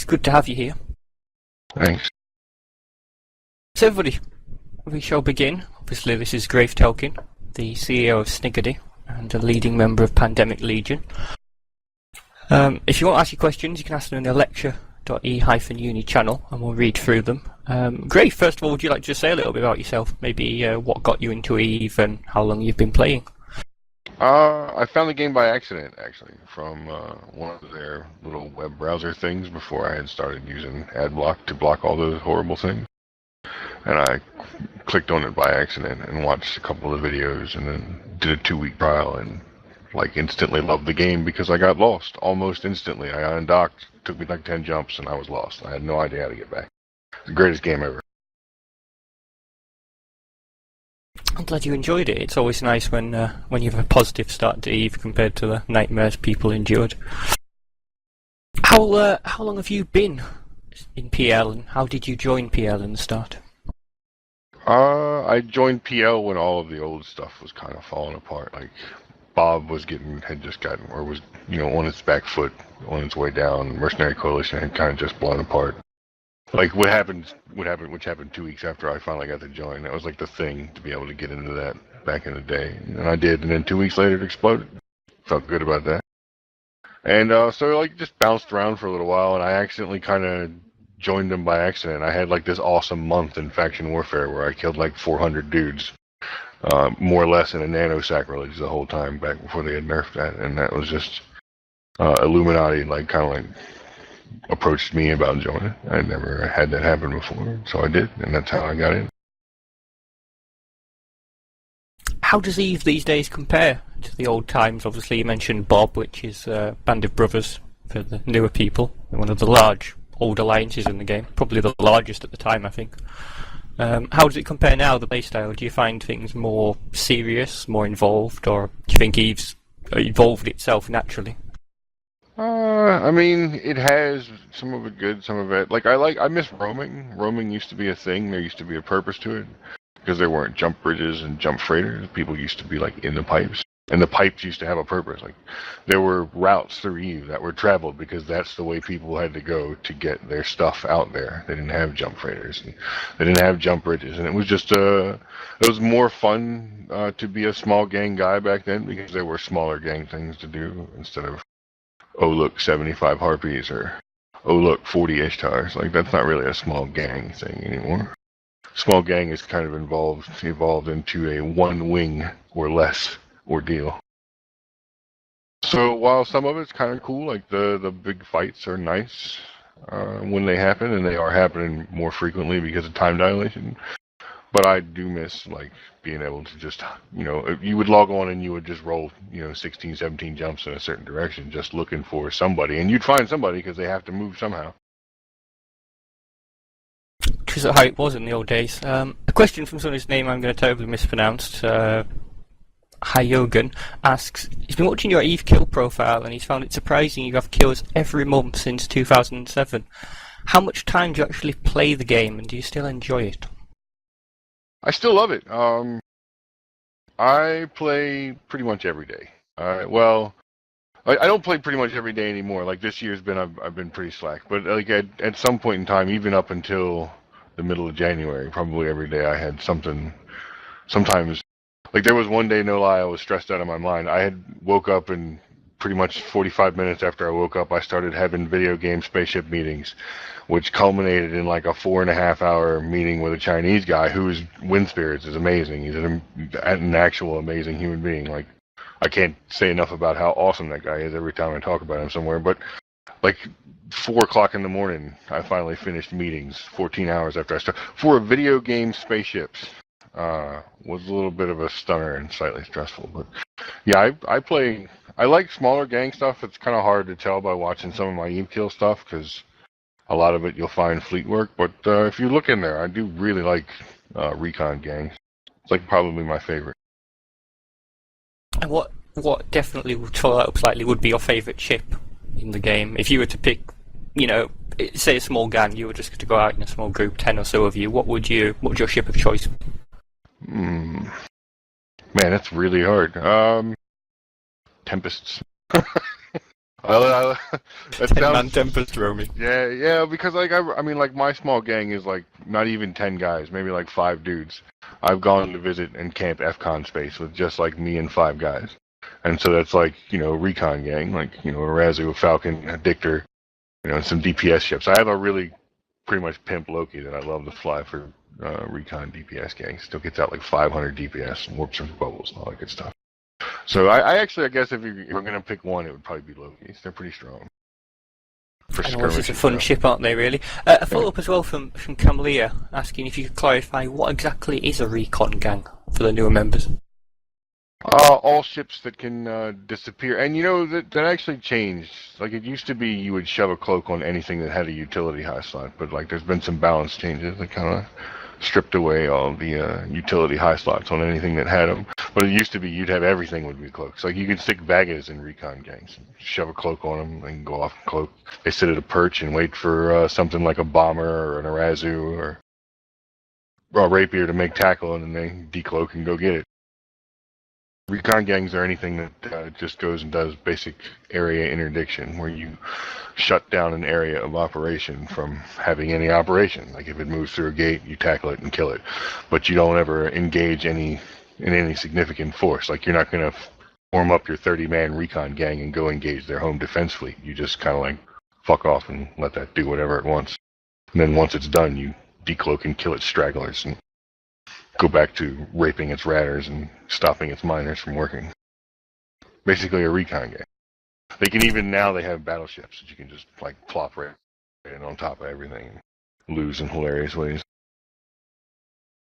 good to have you here. Thanks. So everybody, we shall begin. Obviously this is Grath Telkin, the CEO of Sniggerdly and a leading member of Pandemic Legion. If you want to ask your questions, you can ask them in the lecture.e-uni channel and we'll read through them. Grath, first of all, would you like to just say a little bit about yourself? Maybe what got you into EVE and how long you've been playing? I found the game by accident, actually, from one of their little web browser things before I had started using AdBlock to block all those horrible things. And I clicked on it by accident and watched a couple of videos and then did a 2-week trial and instantly loved the game because I got lost almost instantly. I undocked, took me like 10 jumps and I was lost. I had no idea how to get back. The greatest game ever. I'm glad you enjoyed it. It's always nice when you have a positive start to EVE compared to the nightmares people endured. How long have you been in PL and how did you join PL in the start? I joined PL when all of the old stuff was kind of falling apart. Like Bob had just gotten, or was, on its back foot, on its way down. Mercenary Coalition had kind of just blown apart. Like which happened 2 weeks after I finally got to join. That was like the thing to be able to get into that back in the day. And I did, and then 2 weeks later it exploded. Felt good about that. And so just bounced around for a little while, and I accidentally kind of joined them by accident. I had this awesome month in Faction Warfare where I killed 400 dudes. More or less in a nanosacrilege the whole time back before they had nerfed that. And that was just Illuminati approached me about joining. I never had that happen before, so I did, and that's how I got in. How does EVE these days compare to the old times? Obviously you mentioned Bob, which is Band of Brothers for the newer people, one of the large old alliances in the game, probably the largest at the time, I think. How does it compare now, the playstyle? Do you find things more serious, more involved, or do you think EVE's evolved itself naturally? It has some of it good, some of it I miss roaming. Roaming used to be a thing. There used to be a purpose to it because there weren't jump bridges and jump freighters. People used to be in the pipes, and the pipes used to have a purpose. There were routes through EVE that were traveled because that's the way people had to go to get their stuff out there. They didn't have jump freighters, and they didn't have jump bridges, and it was just it was more fun to be a small gang guy back then because there were smaller gang things to do instead of, oh look, 75 harpies, or oh look, 40 Ishtars. That's not really a small gang thing anymore. Small gang is kind of evolved into a one wing or less ordeal. So while some of it's kind of cool, the big fights are nice when they happen, and they are happening more frequently because of time dilation. But I do miss being able to just, you would log on and you would just roll, 16, 17 jumps in a certain direction just looking for somebody. And you'd find somebody because they have to move somehow. Which is how it was in the old days. A question from someone whose name I'm going to totally mispronounce. Hyogen asks, he's been watching your EVE kill profile and he's found it surprising you have kills every month since 2007. How much time do you actually play the game and do you still enjoy it? I still love it. I play pretty much every day. I don't play pretty much every day anymore. This year's I've been pretty slack. But at some point in time, even up until the middle of January, probably every day I had something. Sometimes, there was one day, no lie, I was stressed out of my mind. I had woke up and pretty much 45 minutes after I woke up, I started having video game spaceship meetings, which culminated in a 4.5-hour meeting with a Chinese guy whose wind spirits is amazing. He's an actual amazing human being. I can't say enough about how awesome that guy is every time I talk about him somewhere. But 4 o'clock in the morning, I finally finished meetings 14 hours after I started for a video game spaceships. Was a little bit of a stunner and slightly stressful, but yeah, I like smaller gang stuff. It's kind of hard to tell by watching some of my EVE kill stuff because a lot of it you'll find fleet work, but if you look in there, I do really like recon gangs. It's probably my favorite. And what definitely would follow up slightly would be your favorite ship in the game? If you were to pick, say a small gang, you were just going to go out in a small group, 10 or so of you, what would your ship of choice be? Man, that's really hard. Tempests. That 10-man sounds. tempest roaming. Yeah, because like I mean, like my small gang is like not even 10 guys, maybe like 5 dudes. I've gone to visit and camp FCON space with just like me and 5 guys, and so that's like recon gang, like a Razu, a Falcon, a Dictor, and some DPS ships. I have a really pretty much pimp Loki that I love to fly for recon DPS gang. Still gets out like 500 DPS and warps and bubbles and all that good stuff. So I actually, I guess if you're gonna pick one, it would probably be Loki's. They're pretty strong for And always it's a skirmishes. fun ship, aren't they, really? A Yeah. follow-up as well from Camleer, asking if you could clarify what exactly is a recon gang for the newer members. All ships that can disappear, and that actually changed. Like it used to be, you would shove a cloak on anything that had a utility high slot, but like there's been some balance changes that kind of stripped away all the utility high slots on anything that had them. But it used to be you'd have everything would be cloaks. Like you could stick Vagas in recon gangs, shove a cloak on them, and go off cloak. They sit at a perch and wait for something like a bomber or an Arazu or a rapier to make tackle, and then they decloak and go get it. Recon gangs are anything that just goes and does basic area interdiction, where you shut down an area of operation from having any operation. Like if it moves through a gate, you tackle it and kill it, but you don't ever engage in any significant force. Like you're not going to form up your 30-man recon gang and go engage their home defense fleet. You just kind of like fuck off and let that do whatever it wants. And then once it's done, you decloak and kill its stragglers and go back to raping its ratters and stopping its miners from working. Basically a recon game. They can even now they have battleships that you can just like plop right in on top of everything and lose in hilarious ways.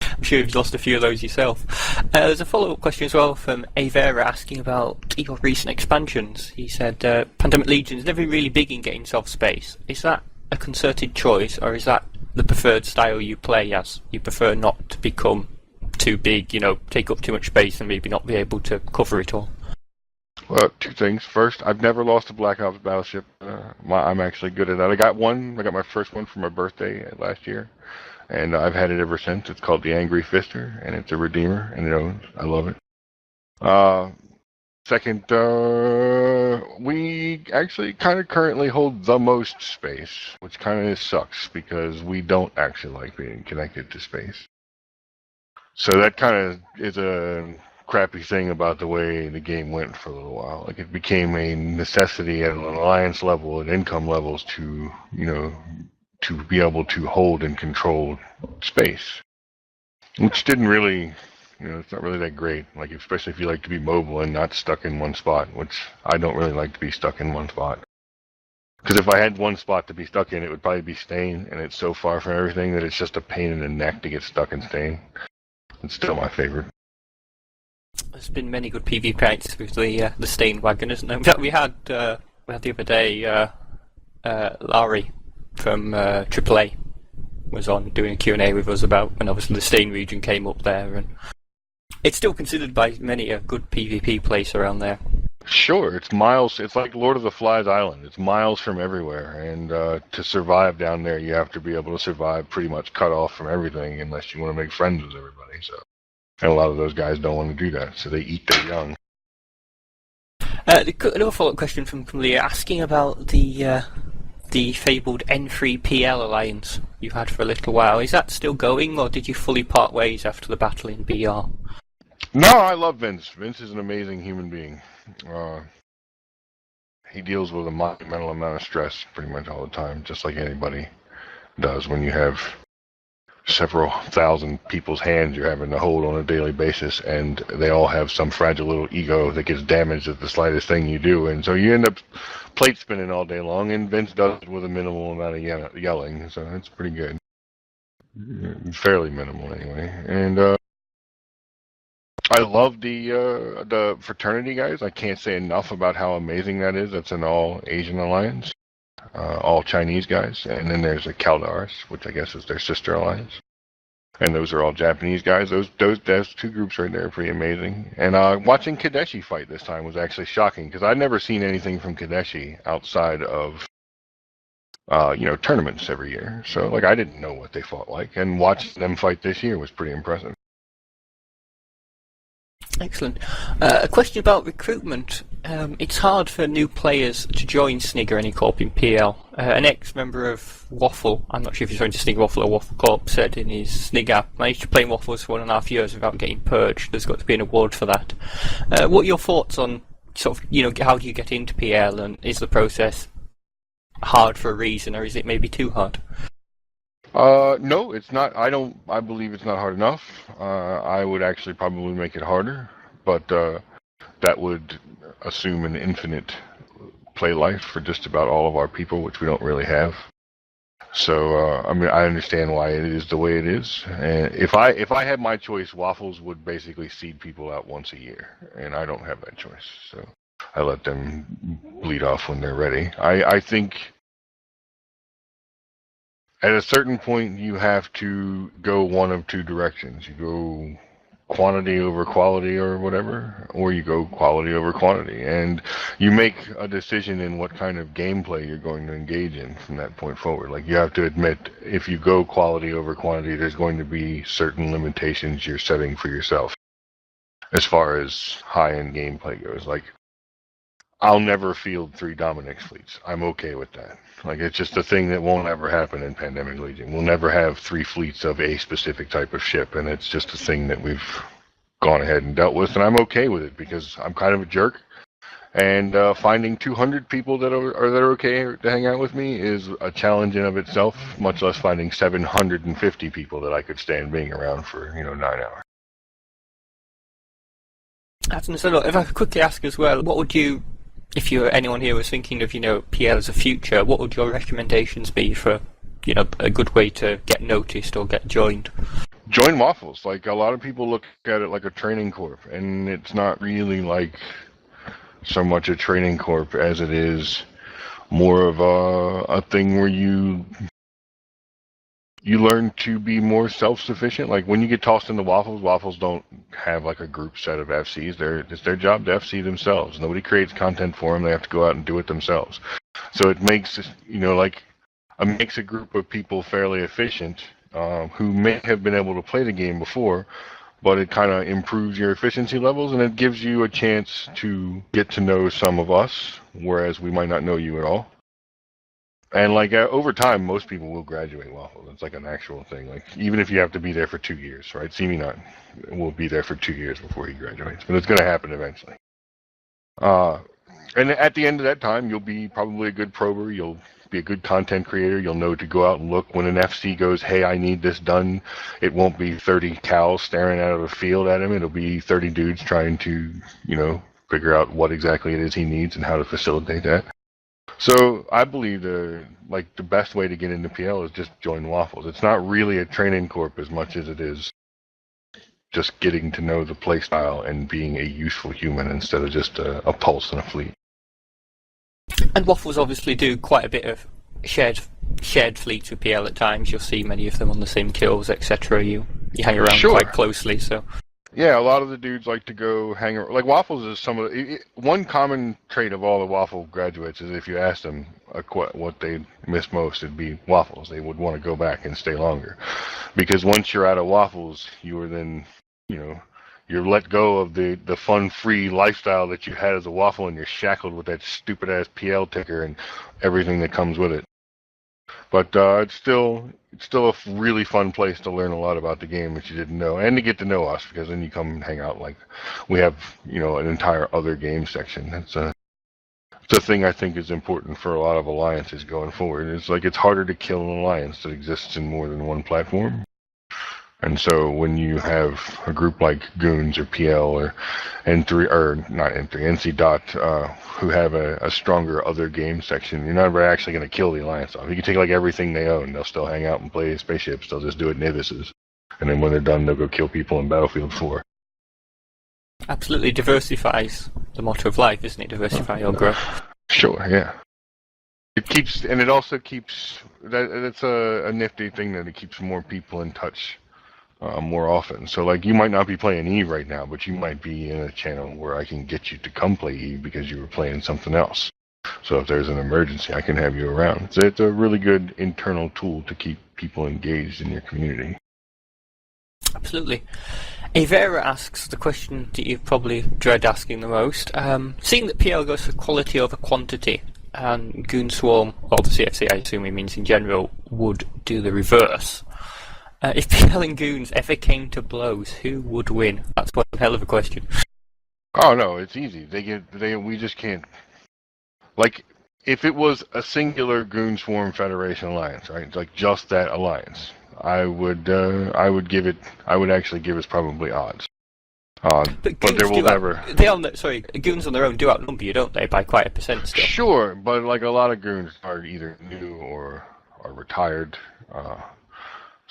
I'm sure you've lost a few of those yourself. There's a follow-up question as well from Avera asking about your recent expansions. He said, Pandemic Legion's never really big in getting soft space. Is that a concerted choice, or is that the preferred style you play as? You prefer not to become too big, take up too much space and maybe not be able to cover it all? Well, 2 things. First, I've never lost a Black Ops battleship. I'm actually good at that. I got my first one for my birthday last year, and I've had it ever since. It's called the Angry Fister, and it's a Redeemer, and I love it. Second, we actually kind of currently hold the most space, which kind of sucks because we don't actually like being connected to space. So that kind of is a crappy thing about the way the game went for a little while. Like it became a necessity at an alliance level and income levels to be able to hold and control space, which didn't really, it's not really that great. Like especially if you like to be mobile and not stuck in one spot, which I don't really like to be stuck in one spot. Because if I had one spot to be stuck in, it would probably be Stain, and it's so far from everything that it's just a pain in the neck to get stuck in Stain. It's still my favorite. There's been many good PvP fights with the Stain wagon, isn't there? In fact, we had the other day Larry from AAA was on doing a Q&A with us about when obviously the Stain region came up there, and it's still considered by many a good PvP place around there. Sure, it's miles. It's like Lord of the Flies Island. It's miles from everywhere, and to survive down there, you have to be able to survive pretty much cut off from everything, unless you want to make friends with everybody. So, and a lot of those guys don't want to do that, so they eat their young. Another follow-up question from Leah asking about the fabled N3PL alliance you had for a little while. Is that still going, or did you fully part ways after the battle in BR? No, I love Vince. Vince is an amazing human being. He deals with a monumental amount of stress pretty much all the time, just like anybody does when you have several thousand people's hands you're having to hold on a daily basis, and they all have some fragile little ego that gets damaged at the slightest thing you do, and so you end up plate spinning all day long, and Vince does it with a minimal amount of yelling, so it's pretty good. Fairly minimal anyway. And I love the fraternity guys. I can't say enough about how amazing that is. That's an all Asian alliance, all Chinese guys, and then there's a Kaldaris, which I guess is their sister alliance, and those are all Japanese guys. Those 2 groups right there are pretty amazing. And watching Kadeshi fight this time was actually shocking because I'd never seen anything from Kadeshi outside of tournaments every year. So like I didn't know what they fought like, and watching them fight this year was pretty impressive. Excellent. A question about recruitment. It's hard for new players to join Sniggerdly Corp in PL. An ex-member of Waffle, I'm not sure if he's referring to Snigger Waffle or Waffle Corp, said in his Snigger, managed to play in Waffles for 1.5 years without getting purged. There's got to be an award for that. What are your thoughts on sort of, how do you get into PL, and is the process hard for a reason, or is it maybe too hard? No, it's not. I believe it's not hard enough. I would actually probably make it harder, but that would assume an infinite play life for just about all of our people, which we don't really have. So, I understand why it is the way it is. And if I had my choice, Waffles would basically seed people out once a year, and I don't have that choice. So I let them bleed off when they're ready. I think at a certain point, you have to go one of two directions. You go quantity over quality or whatever, or you go quality over quantity. And you make a decision in what kind of gameplay you're going to engage in from that point forward. Like, you have to admit, if you go quality over quantity, there's going to be certain limitations you're setting for yourself as far as high-end gameplay goes. Like, I'll never field 3 Dominix fleets. I'm okay with that. Like, it's just a thing that won't ever happen in Pandemic Legion. We'll never have 3 fleets of a specific type of ship, and it's just a thing that we've gone ahead and dealt with, and I'm okay with it because I'm kind of a jerk. And finding 200 people that are okay to hang out with me is a challenge in of itself, much less finding 750 people that I could stand being around for 9 hours. So look, if I could quickly ask as well, what would you, if anyone here was thinking of PL as a future, what would your recommendations be for a good way to get noticed or get joined? Join Waffles. Like, a lot of people look at it like a training corp, and it's not really like so much a training corp as it is more of a thing where you learn to be more self-sufficient. Like, when you get tossed into Waffles, Waffles don't have like a group set of FCs. It's their job to FC themselves. Nobody creates content for them. They have to go out and do it themselves. So it makes makes a group of people fairly efficient, who may have been able to play the game before, but it kind of improves your efficiency levels, and it gives you a chance to get to know some of us, whereas we might not know you at all. And like, over time, most people will graduate Waffles. It's like an actual thing. Like, even if you have to be there for 2 years, right? See me not will be there for 2 years before he graduates, but it's going to happen eventually. And at the end of that time, you'll be probably a good prober. You'll be a good content creator. You'll know to go out and look when an FC goes, hey, I need this done. It won't be 30 cows staring out of a field at him. It'll be 30 dudes trying to, figure out what exactly it is he needs and how to facilitate that. So I believe the best way to get into PL is just join Waffles. It's not really a training corp as much as it is just getting to know the playstyle and being a useful human instead of just a pulse in a fleet. And Waffles obviously do quite a bit of shared fleets with PL at times. You'll see many of them on the same kills, etc. You hang around quite closely, so. Yeah, a lot of the dudes like to go hang around. Like, Waffles is one common trait of all the Waffle graduates is if you ask them what they miss most, it'd be Waffles. They would want to go back and stay longer. Because once you're out of Waffles, you are then, you're let go of the fun-free lifestyle that you had as a Waffle, and you're shackled with that stupid-ass PL ticker and everything that comes with it. But it's still a really fun place to learn a lot about the game that you didn't know, and to get to know us, because then you come and hang out. Like, we have, an entire other game section. It's a thing I think is important for a lot of alliances going forward. It's harder to kill an alliance that exists in more than one platform. And so when you have a group like Goons or PL or N3, or not N3, NC Dot, who have a stronger other game section, you're never actually going to kill the Alliance off. You can take like everything they own. They'll still hang out and play spaceships. They'll just do it in Ibises. And then when they're done, they'll go kill people in Battlefield 4. Absolutely diversifies the motto of life, isn't it? Diversify or grow. Sure, yeah. It also keeps, that's a nifty thing that it keeps more people in touch. More often. So, like, you might not be playing Eve right now, but you might be in a channel where I can get you to come play Eve because you were playing something else. So if there's an emergency, I can have you around. So it's a really good internal tool to keep people engaged in your community. Absolutely. Avera asks the question that you probably dread asking the most. Seeing that PL goes for quality over quantity, and Goon Swarm, or the CFC I assume he means in general, would do the reverse. If PL and Goons ever came to blows, who would win? That's one hell of a question. Oh no, it's easy. We just can't. Like, if it was a singular Goon Swarm Federation alliance, right? Like just that alliance, I would actually give us probably odds. But there will never. Goons on their own do outnumber you, don't they, by quite a percent still? Sure, but like a lot of Goons are either new or are retired.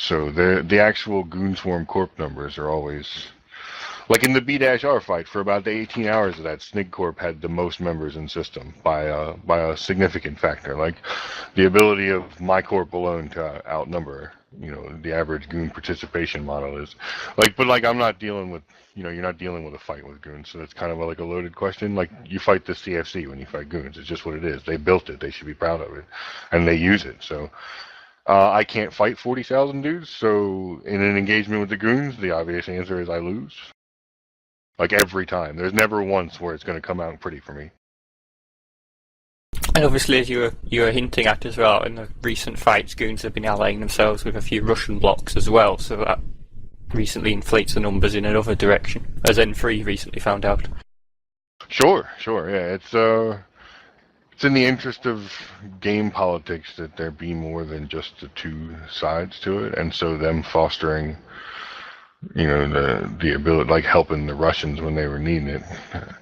So the actual Goon Swarm Corp numbers are always, like in the B-R fight, for about the 18 hours of that, Snig Corp had the most members in system by a significant factor. Like the ability of my corp alone to outnumber, the average Goon participation model is like. But like I'm not dealing with, you're not dealing with a fight with Goons, so it's kind of like a loaded question. Like you fight the CFC when you fight Goons. It's just what it is. They built it. They should be proud of it, and they use it. So. I can't fight 40,000 dudes, so in an engagement with the Goons, the obvious answer is I lose. Like every time. There's never once where it's going to come out pretty for me. And obviously, as you were hinting at as well, in the recent fights, Goons have been allying themselves with a few Russian blocks as well, so that recently inflates the numbers in another direction, as N3 recently found out. Sure, yeah. It's in the interest of game politics that there be more than just the two sides to it, and so them fostering, the ability, like helping the Russians when they were needing it,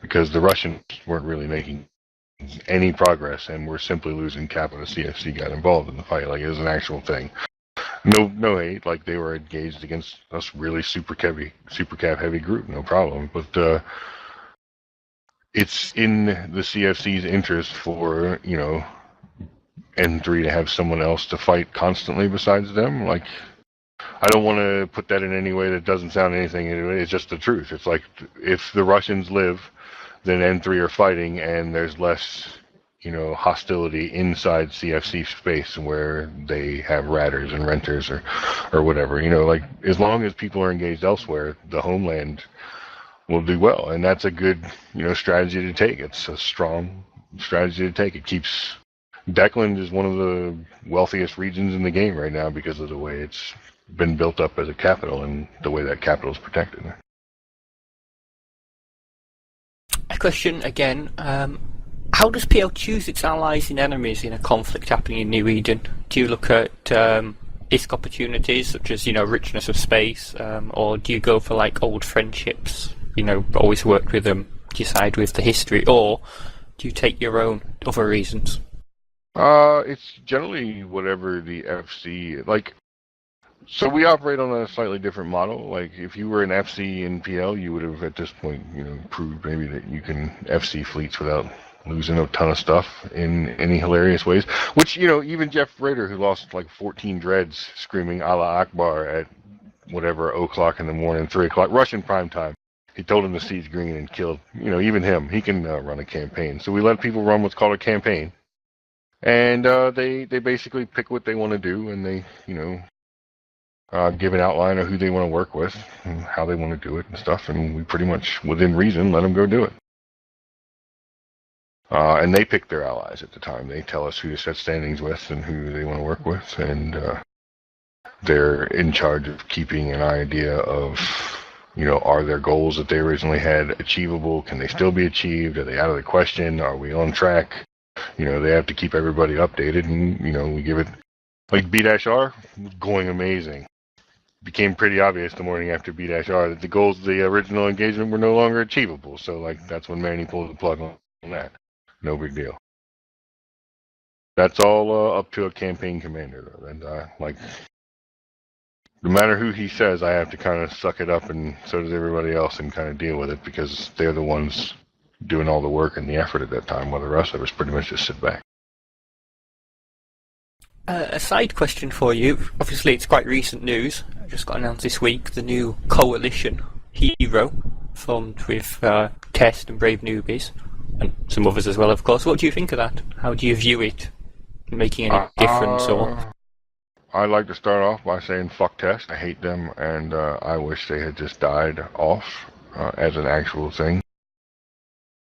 because the Russians weren't really making any progress and were simply losing cap when the CFC got involved in the fight. Like it was an actual thing. No hate, like they were engaged against us really super cap heavy group, no problem, but it's in the CFC's interest for, N3 to have someone else to fight constantly besides them. Like, I don't want to put that in any way that doesn't sound anything anyway. It's just the truth. It's like, if the Russians live, then N3 are fighting, and there's less, hostility inside CFC space where they have ratters and renters or whatever. Like, as long as people are engaged elsewhere, the homeland will do well, and that's a good, strategy to take. It's a strong strategy to take. It keeps Declan is one of the wealthiest regions in the game right now because of the way it's been built up as a capital and the way that capital is protected. A question again. How does PL choose its allies and enemies in a conflict happening in New Eden? Do you look at ISK opportunities such as richness of space, or do you go for like old friendships? Always worked with them, decide with the history, or do you take your own other reasons? It's generally whatever the FC, like, so we operate on a slightly different model. Like, if you were an FC in PL, you would have at this point, proved maybe that you can FC fleets without losing a ton of stuff in any hilarious ways. Which, even Jeff Rader, who lost like 14 dreads screaming Allah Akbar at whatever, 0:00 in the morning, 3:00, Russian prime time. He told him to seize green and killed, even him. He can run a campaign. So we let people run what's called a campaign. And they basically pick what they want to do, and they, give an outline of who they want to work with and how they want to do it and stuff. And we pretty much, within reason, let them go do it. And they pick their allies at the time. They tell us who to set standings with and who they want to work with. And they're in charge of keeping an idea of, are their goals that they originally had achievable? Can they still be achieved? Are they out of the question? Are we on track? They have to keep everybody updated, and, we give it, like B-R, going amazing. Became pretty obvious the morning after B-R that the goals of the original engagement were no longer achievable. So, like, that's when Manny pulled the plug on that. No big deal. That's all up to a campaign commander, though. And, no matter who he says, I have to kind of suck it up, and so does everybody else, and kind of deal with it, because they're the ones doing all the work and the effort at that time, while the rest of us pretty much just sit back. A side question for you. Obviously, it's quite recent news. I just got announced this week the new coalition hero formed with Test and Brave Newbies, and some others as well, of course. What do you think of that? How do you view it? Making any difference, or? I'd like to start off by saying fuck test. I hate them, and I wish they had just died off as an actual thing.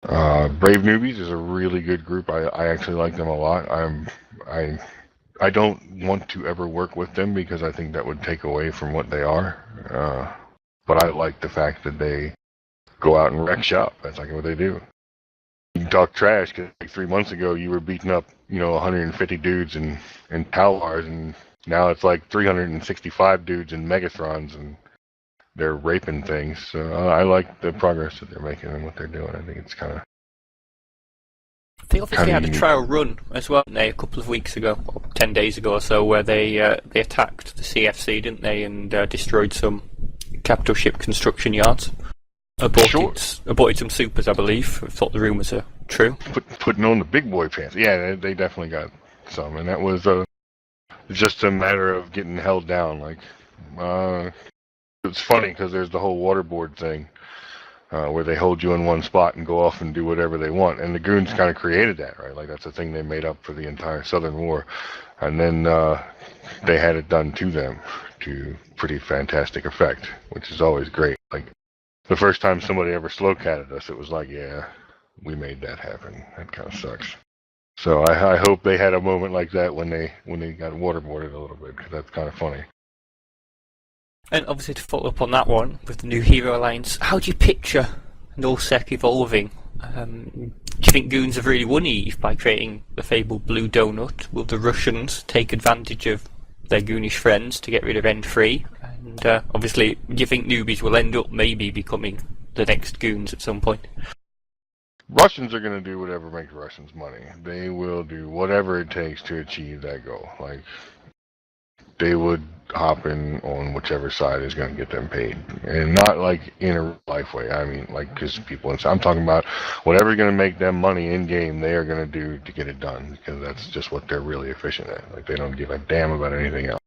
Brave Newbies is a really good group. I actually like them a lot. I don't want to ever work with them because I think that would take away from what they are. But I like the fact that they go out and wreck shop. That's like what they do. You can talk trash because like 3 months ago you were beating up 150 dudes in Talars, and now it's like 365 dudes in Megathrons, and they're raping things. So I like the progress that they're making and what they're doing. I think it's kind of. They obviously had a trial run as well, didn't they, a couple of weeks ago, or 10 days ago or so, where they attacked the CFC, didn't they, and destroyed some capital ship construction yards. Aborted some supers, I believe. I thought the rumours are true. Putting on the big boy pants. Yeah, they definitely got some, and that was just a matter of getting held down. Like, it's funny because there's the whole waterboard thing. Where they hold you in one spot and go off and do whatever they want. And the goons kind of created that, right? Like, that's the thing they made up for the entire Southern War. And then they had it done to them to pretty fantastic effect, which is always great. Like, the first time somebody ever slow-catted us, it was like, yeah, we made that happen. That kind of sucks. So I hope they had a moment like that when they got waterboarded a little bit, because that's kind of funny. And obviously, to follow up on that one, with the new Hero Alliance, how do you picture nullsec evolving? Do you think goons have really won Eve by creating the fabled blue donut? Will the Russians take advantage of their goonish friends to get rid of N3? And obviously, do you think newbies will end up maybe becoming the next goons at some point? Russians are going to do whatever makes Russians money. They will do whatever it takes to achieve that goal. Like, they would hop in on whichever side is going to get them paid, and not like in a life way. I mean, like, because people. I'm talking about whatever's going to make them money in game. They are going to do to get it done, because that's just what they're really efficient at. Like, they don't give a damn about anything else.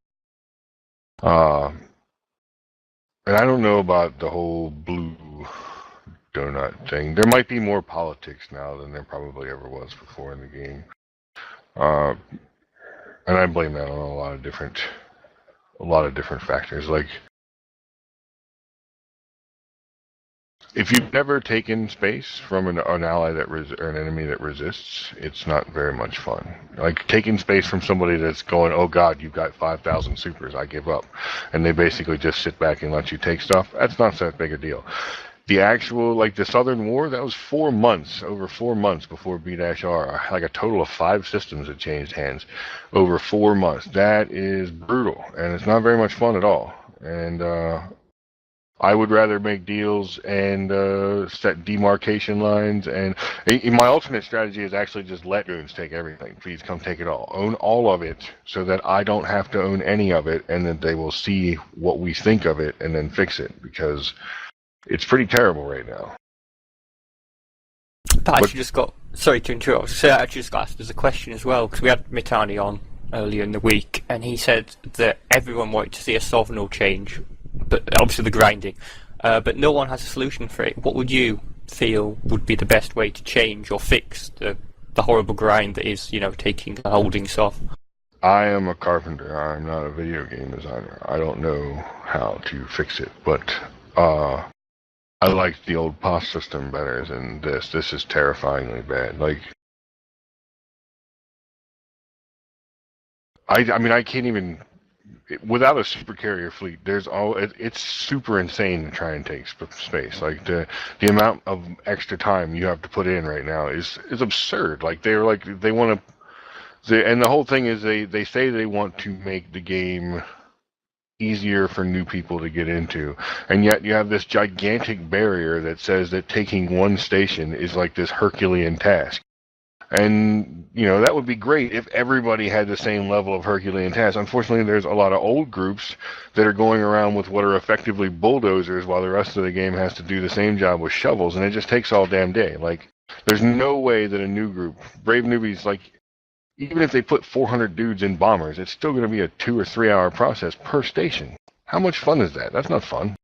And I don't know about the whole blue donut thing. There might be more politics now than there probably ever was before in the game. And I blame that on a lot of different factors. Like, if you've never taken space from an ally or an enemy that resists, it's not very much fun. Like, taking space from somebody that's going, oh god, you've got 5,000 supers, I give up, and they basically just sit back and let you take stuff, that's not that big a deal. The actual, like, the Southern War, that was over 4 months before B-R. Like, a total of 5 systems that changed hands over 4 months. That is brutal, and it's not very much fun at all. And I would rather make deals and set demarcation lines. And my alternate strategy is actually just let goons take everything. Please come take it all. Own all of it so that I don't have to own any of it, and then they will see what we think of it and then fix it, because it's pretty terrible right now. But I actually just got, sorry to interrupt, I actually just got asked as a question as well, because we had Mitani on earlier in the week, and he said that everyone wanted to see a Sovereign change, but obviously the grinding, but no one has a solution for it. What would you feel would be the best way to change or fix the horrible grind that is, taking the holdings off? I am a carpenter. I'm not a video game designer. I don't know how to fix it, but I like the old POS system better than this. This is terrifyingly bad. Like, I mean, I can't even, without a super carrier fleet, it's super insane to try and take space. Like, the amount of extra time you have to put in right now is absurd. Like, they want to, and the whole thing is they say they want to make the game easier for new people to get into, and yet you have this gigantic barrier that says that taking one station is like this Herculean task. And that would be great if everybody had the same level of Herculean task. Unfortunately, there's a lot of old groups that are going around with what are effectively bulldozers, while the rest of the game has to do the same job with shovels, and it just takes all damn day. Like, there's no way that a new group, Brave Newbies, like, even if they put 400 dudes in bombers, it's still going to be a 2 or 3 hour process per station. How much fun is that? That's not fun.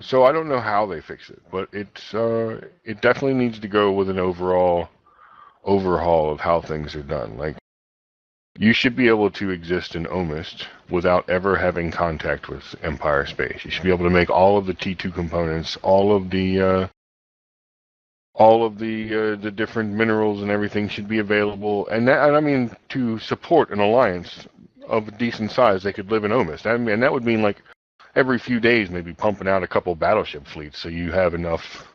So I don't know how they fix it, but it definitely needs to go with an overall overhaul of how things are done. Like, You should be able to exist in Omist without ever having contact with Empire space. You should be able to make all of the T2 components, all of the different minerals and everything should be available. And I mean, to support an alliance of a decent size, they could live in Omist. And that would mean like every few days, maybe pumping out a couple battleship fleets, so you have enough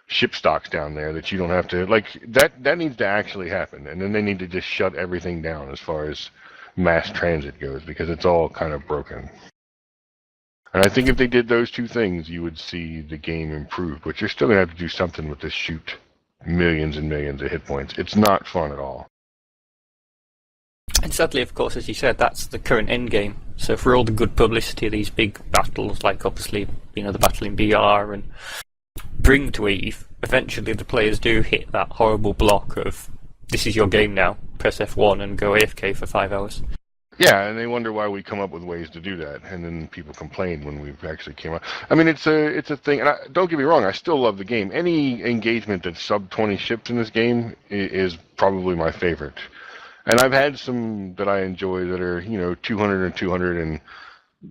ship stocks down there that you don't have to that needs to actually happen. And then they need to just shut everything down as far as mass transit goes, because it's all kind of broken. And I think if they did those two things, you would see the game improve. But you're still going to have to do something with this shoot millions and millions of hit points. It's not fun at all. And sadly, of course, as you said, that's the current end game. So for all the good publicity, these big battles, like obviously, the battle in BR and bring to Eve, eventually the players do hit that horrible block of, this is your game now, press F1 and go AFK for 5 hours. Yeah, and they wonder why we come up with ways to do that, and then people complain when we actually came out. I mean, it's a thing, and don't get me wrong, I still love the game. Any engagement that's sub 20 ships in this game is probably my favorite. And I've had some that I enjoy that are 200 and 200 and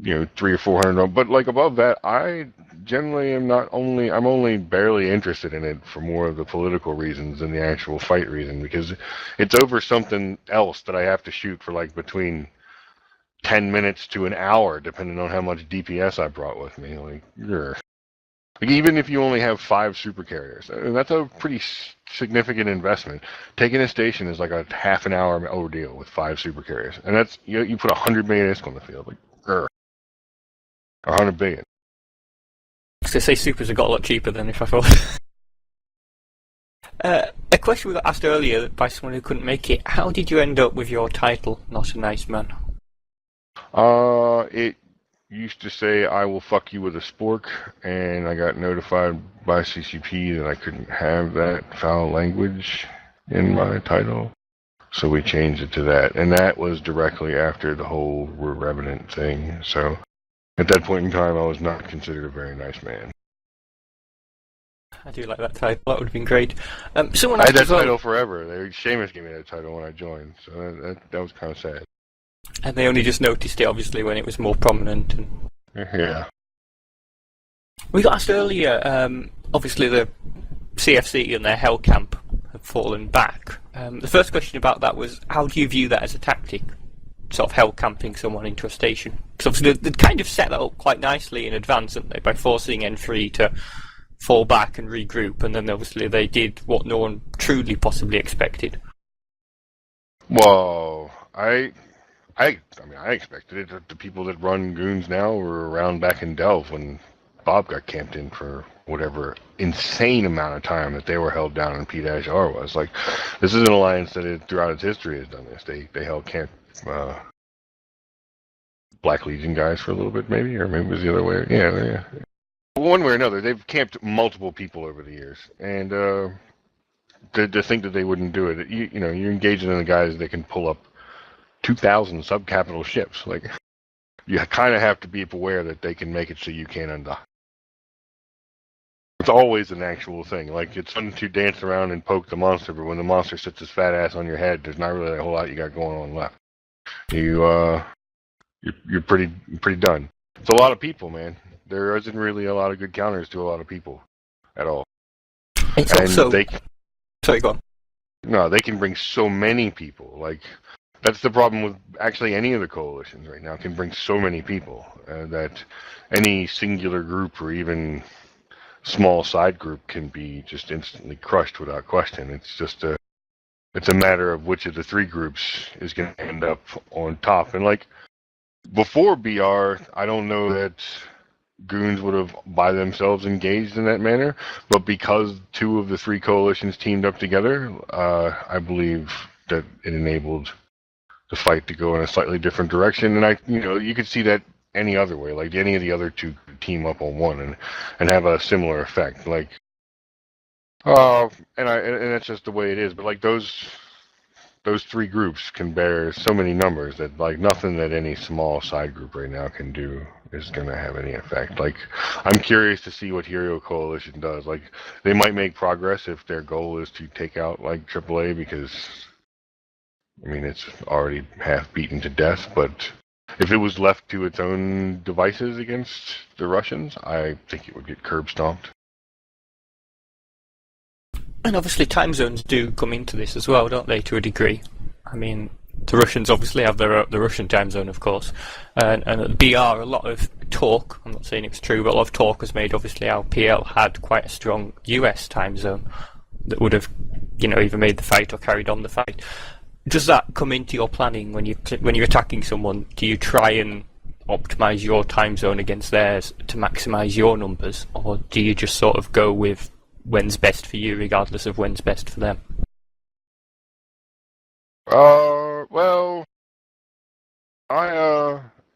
300 or 400, but like above that, I generally I'm only barely interested in it for more of the political reasons than the actual fight reason, because it's over something else that I have to shoot for like between 10 minutes to an hour, depending on how much DPS I brought with me. Like even if you only have 5 super carriers, that's a pretty significant investment. Taking a station is like a half an hour ordeal with 5 super carriers, and that's you put 100 million ISK on the field, like 100 billion. So say supers have got a lot cheaper than if I thought. A question we got asked earlier by someone who couldn't make it: how did you end up with your title, Not a Nice Man? It used to say, "I will fuck you with a spork," and I got notified by CCP that I couldn't have that foul language in my title. So we changed it to that, and that was directly after the whole We're Revenant thing. So at that point in time, I was not considered a very nice man. I do like that title. That would have been great. Someone I had asked that as title well, forever. Seamus gave me that title when I joined, so that was kind of sad. and they only just noticed it, obviously, when it was more prominent. And Yeah. we got asked earlier, obviously the CFC and their Hell Camp have fallen back. The first question about that was, how do you view that as a tactic? Sort of hell camping someone into a station? Because obviously they'd kind of set that up quite nicely in advance, didn't they, by forcing N3 to fall back and regroup, and then obviously they did what no one truly possibly expected. Well, I expected it. The people that run Goons now were around back in Delve when Bob got camped in for whatever insane amount of time that they were held down in P-R was. Like, this is an alliance that throughout its history has done this. They held camp Black Legion guys for a little bit, maybe, or maybe it was the other way. Yeah. One way or another, they've camped multiple people over the years, and to think that they wouldn't do it, you're engaging in the guys that can pull up 2,000 subcapital ships. Like, you kind of have to be aware that they can make it so you can't undock. It's always an actual thing. Like, it's fun to dance around and poke the monster, but when the monster sits his fat ass on your head, there's not really a whole lot you got going on left. You're pretty done. It's a lot of people, man. There isn't really a lot of good counters to a lot of people at all. It's also... Sorry, go on. No, they can bring so many people. Like, that's the problem with actually any of the coalitions right now. Can bring so many people that any singular group or even small side group can be just instantly crushed without question. It's just it's a matter of which of the 3 groups is going to end up on top. And like before BR, I don't know that Goons would have by themselves engaged in that manner, but because 2 of the 3 coalitions teamed up together, I believe that it enabled the fight to go in a slightly different direction. And you could see that any other way, like any of the other 2 could team up on one and have a similar effect. Like, and that's just the way it is. But like those 3 groups can bear so many numbers that like nothing that any small side group right now can do is going to have any effect. Like, I'm curious to see what Hero Coalition does. Like, they might make progress if their goal is to take out like AAA, because I mean, it's already half beaten to death, but if it was left to its own devices against the Russians, I think it would get curb stomped. And obviously time zones do come into this as well, don't they, to a degree? I mean, the Russians obviously have the Russian time zone, of course, and at BR, a lot of talk, I'm not saying it's true, but a lot of talk was made, obviously, how PL had quite a strong US time zone that would have, either made the fight or carried on the fight. Does that come into your planning when you're attacking someone? Do you try and optimize your time zone against theirs to maximize your numbers, or do you just sort of go with when's best for you, regardless of when's best for them? Well,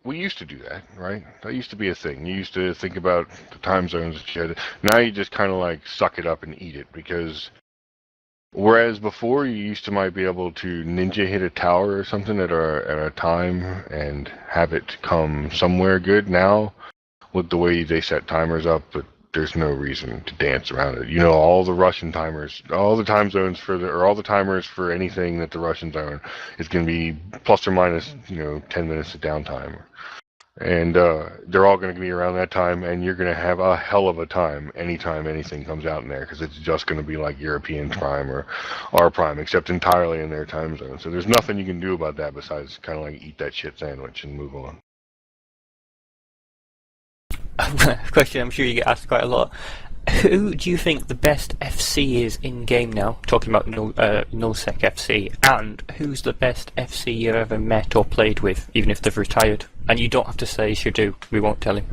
we used to do that, right? That used to be a thing. You used to think about the time zones and shit. Now you just kind of like suck it up and eat it, because whereas before you used to might be able to ninja hit a tower or something at a time and have it come somewhere good, now with the way they set timers up, but there's no reason to dance around it. All the Russian timers, all the time zones all the timers for anything that the Russians own is going to be plus or minus, 10 minutes of downtime. And they're all going to be around that time, and you're going to have a hell of a time anytime anything comes out in there, because it's just going to be like European prime or our prime, except entirely in their time zone. So there's nothing you can do about that besides kind of like eat that shit sandwich and move on. Question I'm sure you get asked quite a lot. Who do you think the best FC is in game now? Talking about nullsec FC, and who's the best FC you've ever met or played with, even if they've retired? And you don't have to say Shadu. We won't tell him.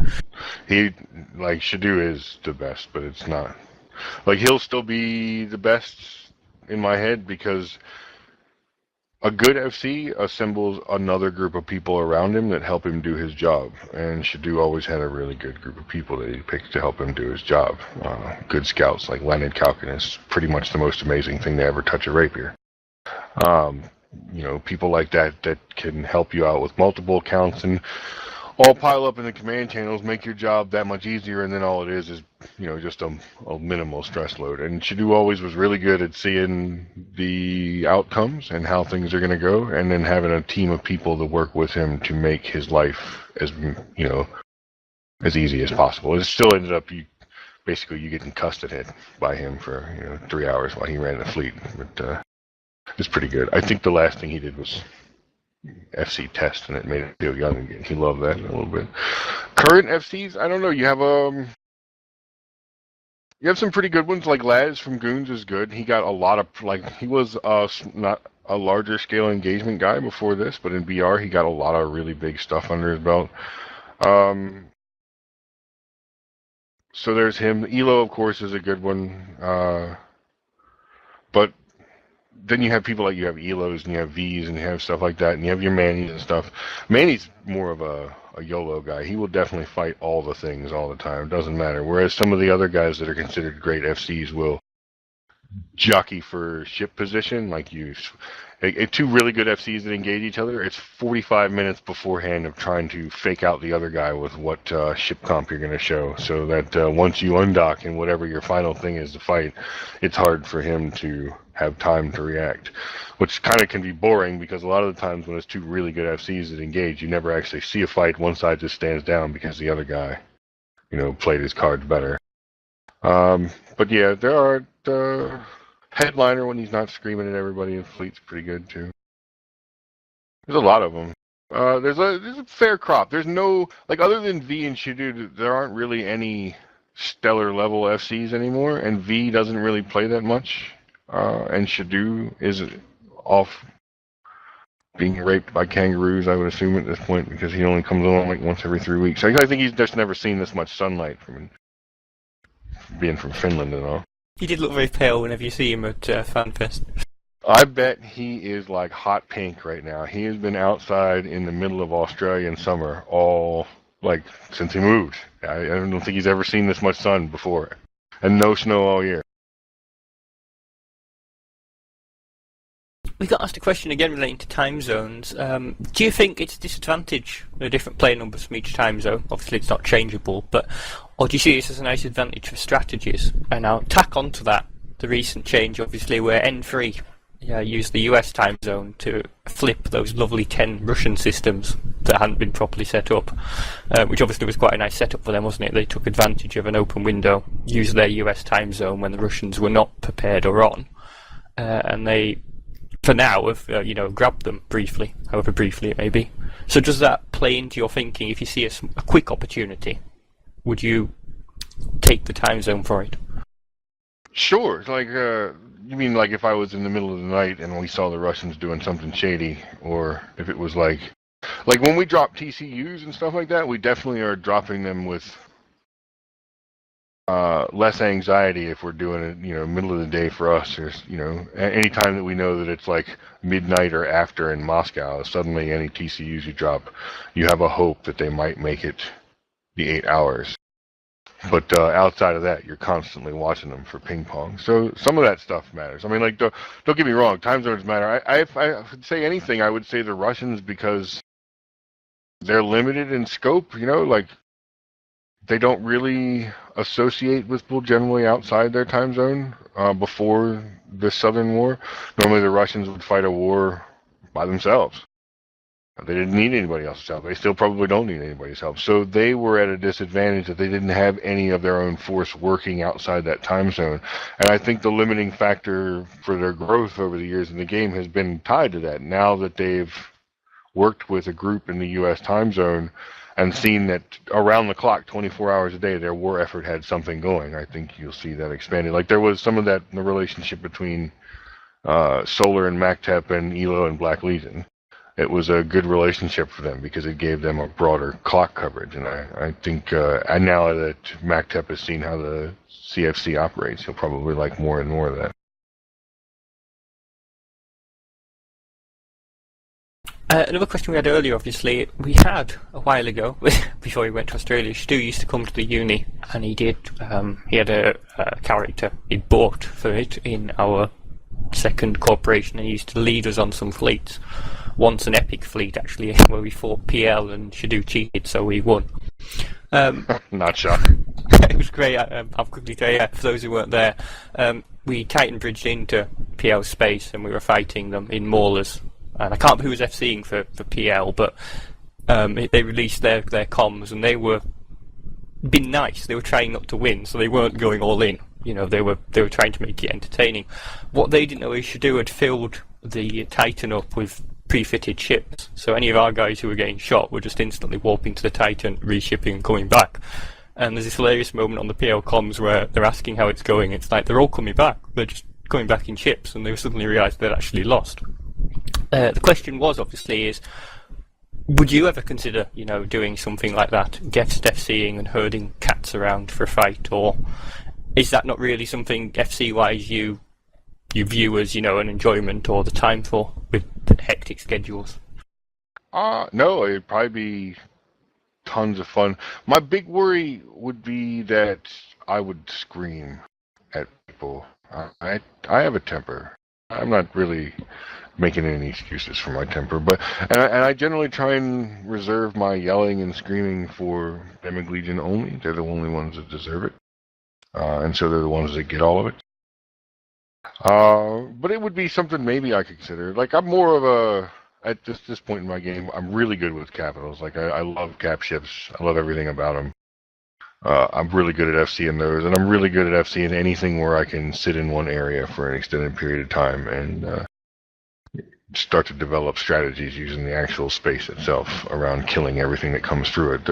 Shadu is the best, but it's not. He'll still be the best in my head, because a good FC assembles another group of people around him that help him do his job, and Shadu always had a really good group of people that he picked to help him do his job. Good scouts like Leonid Kalkin is pretty much the most amazing thing to ever touch a rapier. People like that can help you out with multiple accounts and all pile up in the command channels, make your job that much easier, and then all it is just a minimal stress load. And Shadu always was really good at seeing the outcomes and how things are going to go, and then having a team of people to work with him to make his life as easy as possible. It still ended up you getting cussed at it by him for 3 hours while he ran the fleet, but it's pretty good. I think the last thing he did was FC test, and it made him feel young again. He loved that a little bit. Current FCs, I don't know. You have some pretty good ones. Like Laz from Goons is good. He got a lot of he was not a larger scale engagement guy before this, but in BR he got a lot of really big stuff under his belt. So there's him. Elo, of course, is a good one. But then you have people like, you have Elos and you have Vs and you have stuff like that, and you have your Mannies and stuff. Manny's more of a YOLO guy. He will definitely fight all the things all the time. It doesn't matter. Whereas some of the other guys that are considered great FCs will jockey for ship position. Two really good FCs that engage each other, it's 45 minutes beforehand of trying to fake out the other guy with what ship comp you're going to show, so that once you undock and whatever your final thing is to fight, it's hard for him to have time to react, which kind of can be boring, because a lot of the times when it's two really good FCs that engage, you never actually see a fight. One side just stands down because the other guy, played his cards better. But yeah, there are Headliner, when he's not screaming at everybody in the fleet's pretty good too. There's a lot of them. There's a fair crop. There's no, other than V and Shadu, there aren't really any stellar level FCs anymore, and V doesn't really play that much. And Shadu is off being raped by kangaroos, I would assume, at this point, because he only comes on once every 3 weeks. I think he's just never seen this much sunlight from being from Finland and all. He did look very pale whenever you see him at FanFest. I bet he is like hot pink right now. He has been outside in the middle of Australian summer since he moved. I don't think he's ever seen this much sun before. And no snow all year. We got asked a question again relating to time zones. Do you think it's a disadvantage, the different player numbers from each time zone? Obviously it's not changeable, or do you see this as a nice advantage for strategies? And I'll tack onto that the recent change, obviously, where N3 use the US time zone to flip those lovely 10 Russian systems that hadn't been properly set up, which obviously was quite a nice setup for them, wasn't it? They took advantage of an open window, used their US time zone when the Russians were not prepared or on, and they, for now, have grabbed them briefly, however briefly it may be. So does that play into your thinking? If you see a quick opportunity, would you take the time zone for it? Sure. Like, you mean like if I was in the middle of the night and we saw the Russians doing something shady, or if it was like when we drop TCUs and stuff like that, we definitely are dropping them with less anxiety if we're doing it, middle of the day for us. There's, any time that we know that it's like midnight or after in Moscow, suddenly any TCUs you drop, you have a hope that they might make it the 8 hours. But outside of that, you're constantly watching them for ping pong. So some of that stuff matters. I mean, like, don't get me wrong, time zones matter. If I would say anything, I would say the Russians, because they're limited in scope, like they don't really associate with people generally outside their time zone before the Southern War. Normally the Russians would fight a war by themselves. They didn't need anybody else's help. They still probably don't need anybody's help. So they were at a disadvantage that they didn't have any of their own force working outside that time zone. And I think the limiting factor for their growth over the years in the game has been tied to that. Now that they've worked with a group in the U.S. time zone and seen that around the clock, 24 hours a day, their war effort had something going, I think you'll see that expanded. Like there was some of that in the relationship between Solar and MacTep and ELO and Black Legion. It was a good relationship for them because it gave them a broader clock coverage. And I think and now that MacTep has seen how the CFC operates, he'll probably like more and more of that. Another question we had earlier, obviously, we had a while ago, before he went to Australia, Stu used to come to the uni, and he had a character he'd bought for it in our second corporation, and he used to lead us on some fleets. Once an epic fleet, actually, where we fought PL and Shadu cheated, so we won. Not shocked. It was great. I'll quickly tell you, for those who weren't there, we Titan bridged into PL space and we were fighting them in Maulers. And I can't remember who was FCing for PL, but they released their comms, and they were being nice. They were trying not to win, so they weren't going all in. They were trying to make it entertaining. What they didn't know is Shadu had filled the Titan up with pre-fitted ships, so any of our guys who were getting shot were just instantly warping to the Titan, reshipping and coming back. And there's this hilarious moment on the PL comms where they're asking how it's going. It's like they're all coming back. They're just coming back in ships, and they suddenly realised they'd actually lost. The question was, obviously, is would you ever consider, doing something like that, guest FCing and herding cats around for a fight, or is that not really something FC-wise you view as, an enjoyment or the time for with the hectic schedules? No, it'd probably be tons of fun. My big worry would be that I would scream at people. I have a temper. I'm not really making any excuses for my temper, but I generally try and reserve my yelling and screaming for Pandemic Legion only. They're the only ones that deserve it, and so they're the ones that get all of it. But it would be something maybe I could consider. Like I'm more of a at this point in my game, I'm really good with capitals. Like I love cap ships. I love everything about them. I'm really good at FCing those, and I'm really good at FCing anything where I can sit in one area for an extended period of time and start to develop strategies using the actual space itself around killing everything that comes through it.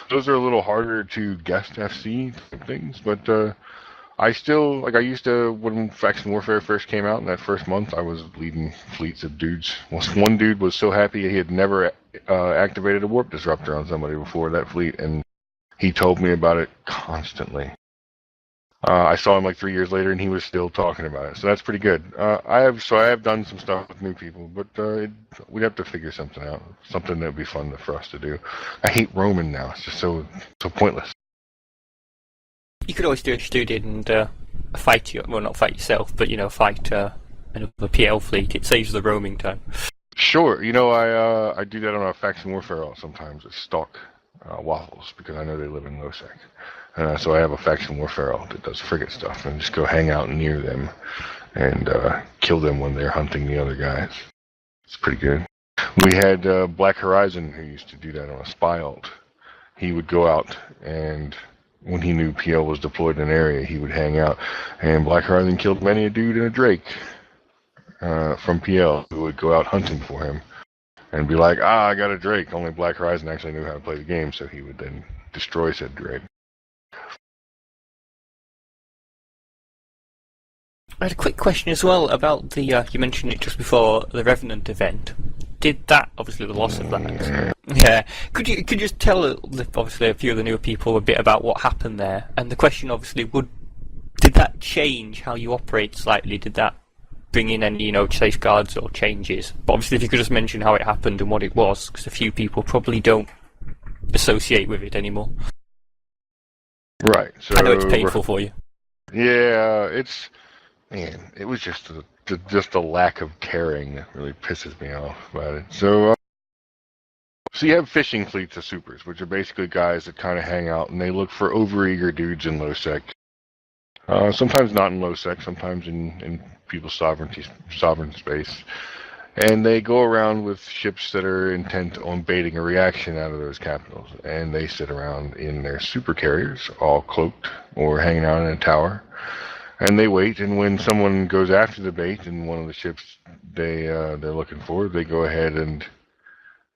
Those are a little harder to guest FC things, but I still, I used to, when Faction Warfare first came out in that first month, I was leading fleets of dudes. One dude was so happy he had never activated a warp disruptor on somebody before that fleet, and he told me about it constantly. I saw him like 3 years later, and he was still talking about it. So that's pretty good. I have done some stuff with new people, but we'd have to figure something out. Something that'd be fun for us to do. I hate roaming now. It's just so pointless. You could always do what Stu did and fight not fight yourself, but fight another PL fleet. It saves the roaming time. Sure. I do that on a Faction Warfare sometimes. I stalk Waffles because I know they live in Losec. So I have a Faction Warfare that does frigate stuff and just go hang out near them and kill them when they're hunting the other guys. It's pretty good. We had Black Horizon, who used to do that on a spy ult. He would go out, and when he knew PL was deployed in an area, he would hang out. And Black Horizon killed many a dude and a Drake from PL who would go out hunting for him and be like, I got a Drake. Only Black Horizon actually knew how to play the game, so he would then destroy said Drake. I had a quick question as well about the, you mentioned it just before, the Revenant event. Did that, obviously the loss of that, yeah. Could you just tell, obviously, a few of the newer people a bit about what happened there? And the question, obviously, did that change how you operate slightly? Did that bring in any, safeguards or changes? But obviously, if you could just mention how it happened and what it was, because a few people probably don't associate with it anymore. Right. So I know it's painful for you. Yeah, it was just the lack of caring that really pisses me off about it. So you have fishing fleets of supers, which are basically guys that kind of hang out and they look for overeager dudes in low sec. Sometimes not in low sec, sometimes in people's sovereign space. And they go around with ships that are intent on baiting a reaction out of those capitals. And they sit around in their super carriers, all cloaked or hanging out in a tower. And they wait, and when someone goes after the bait in one of the ships they're looking for, they go ahead and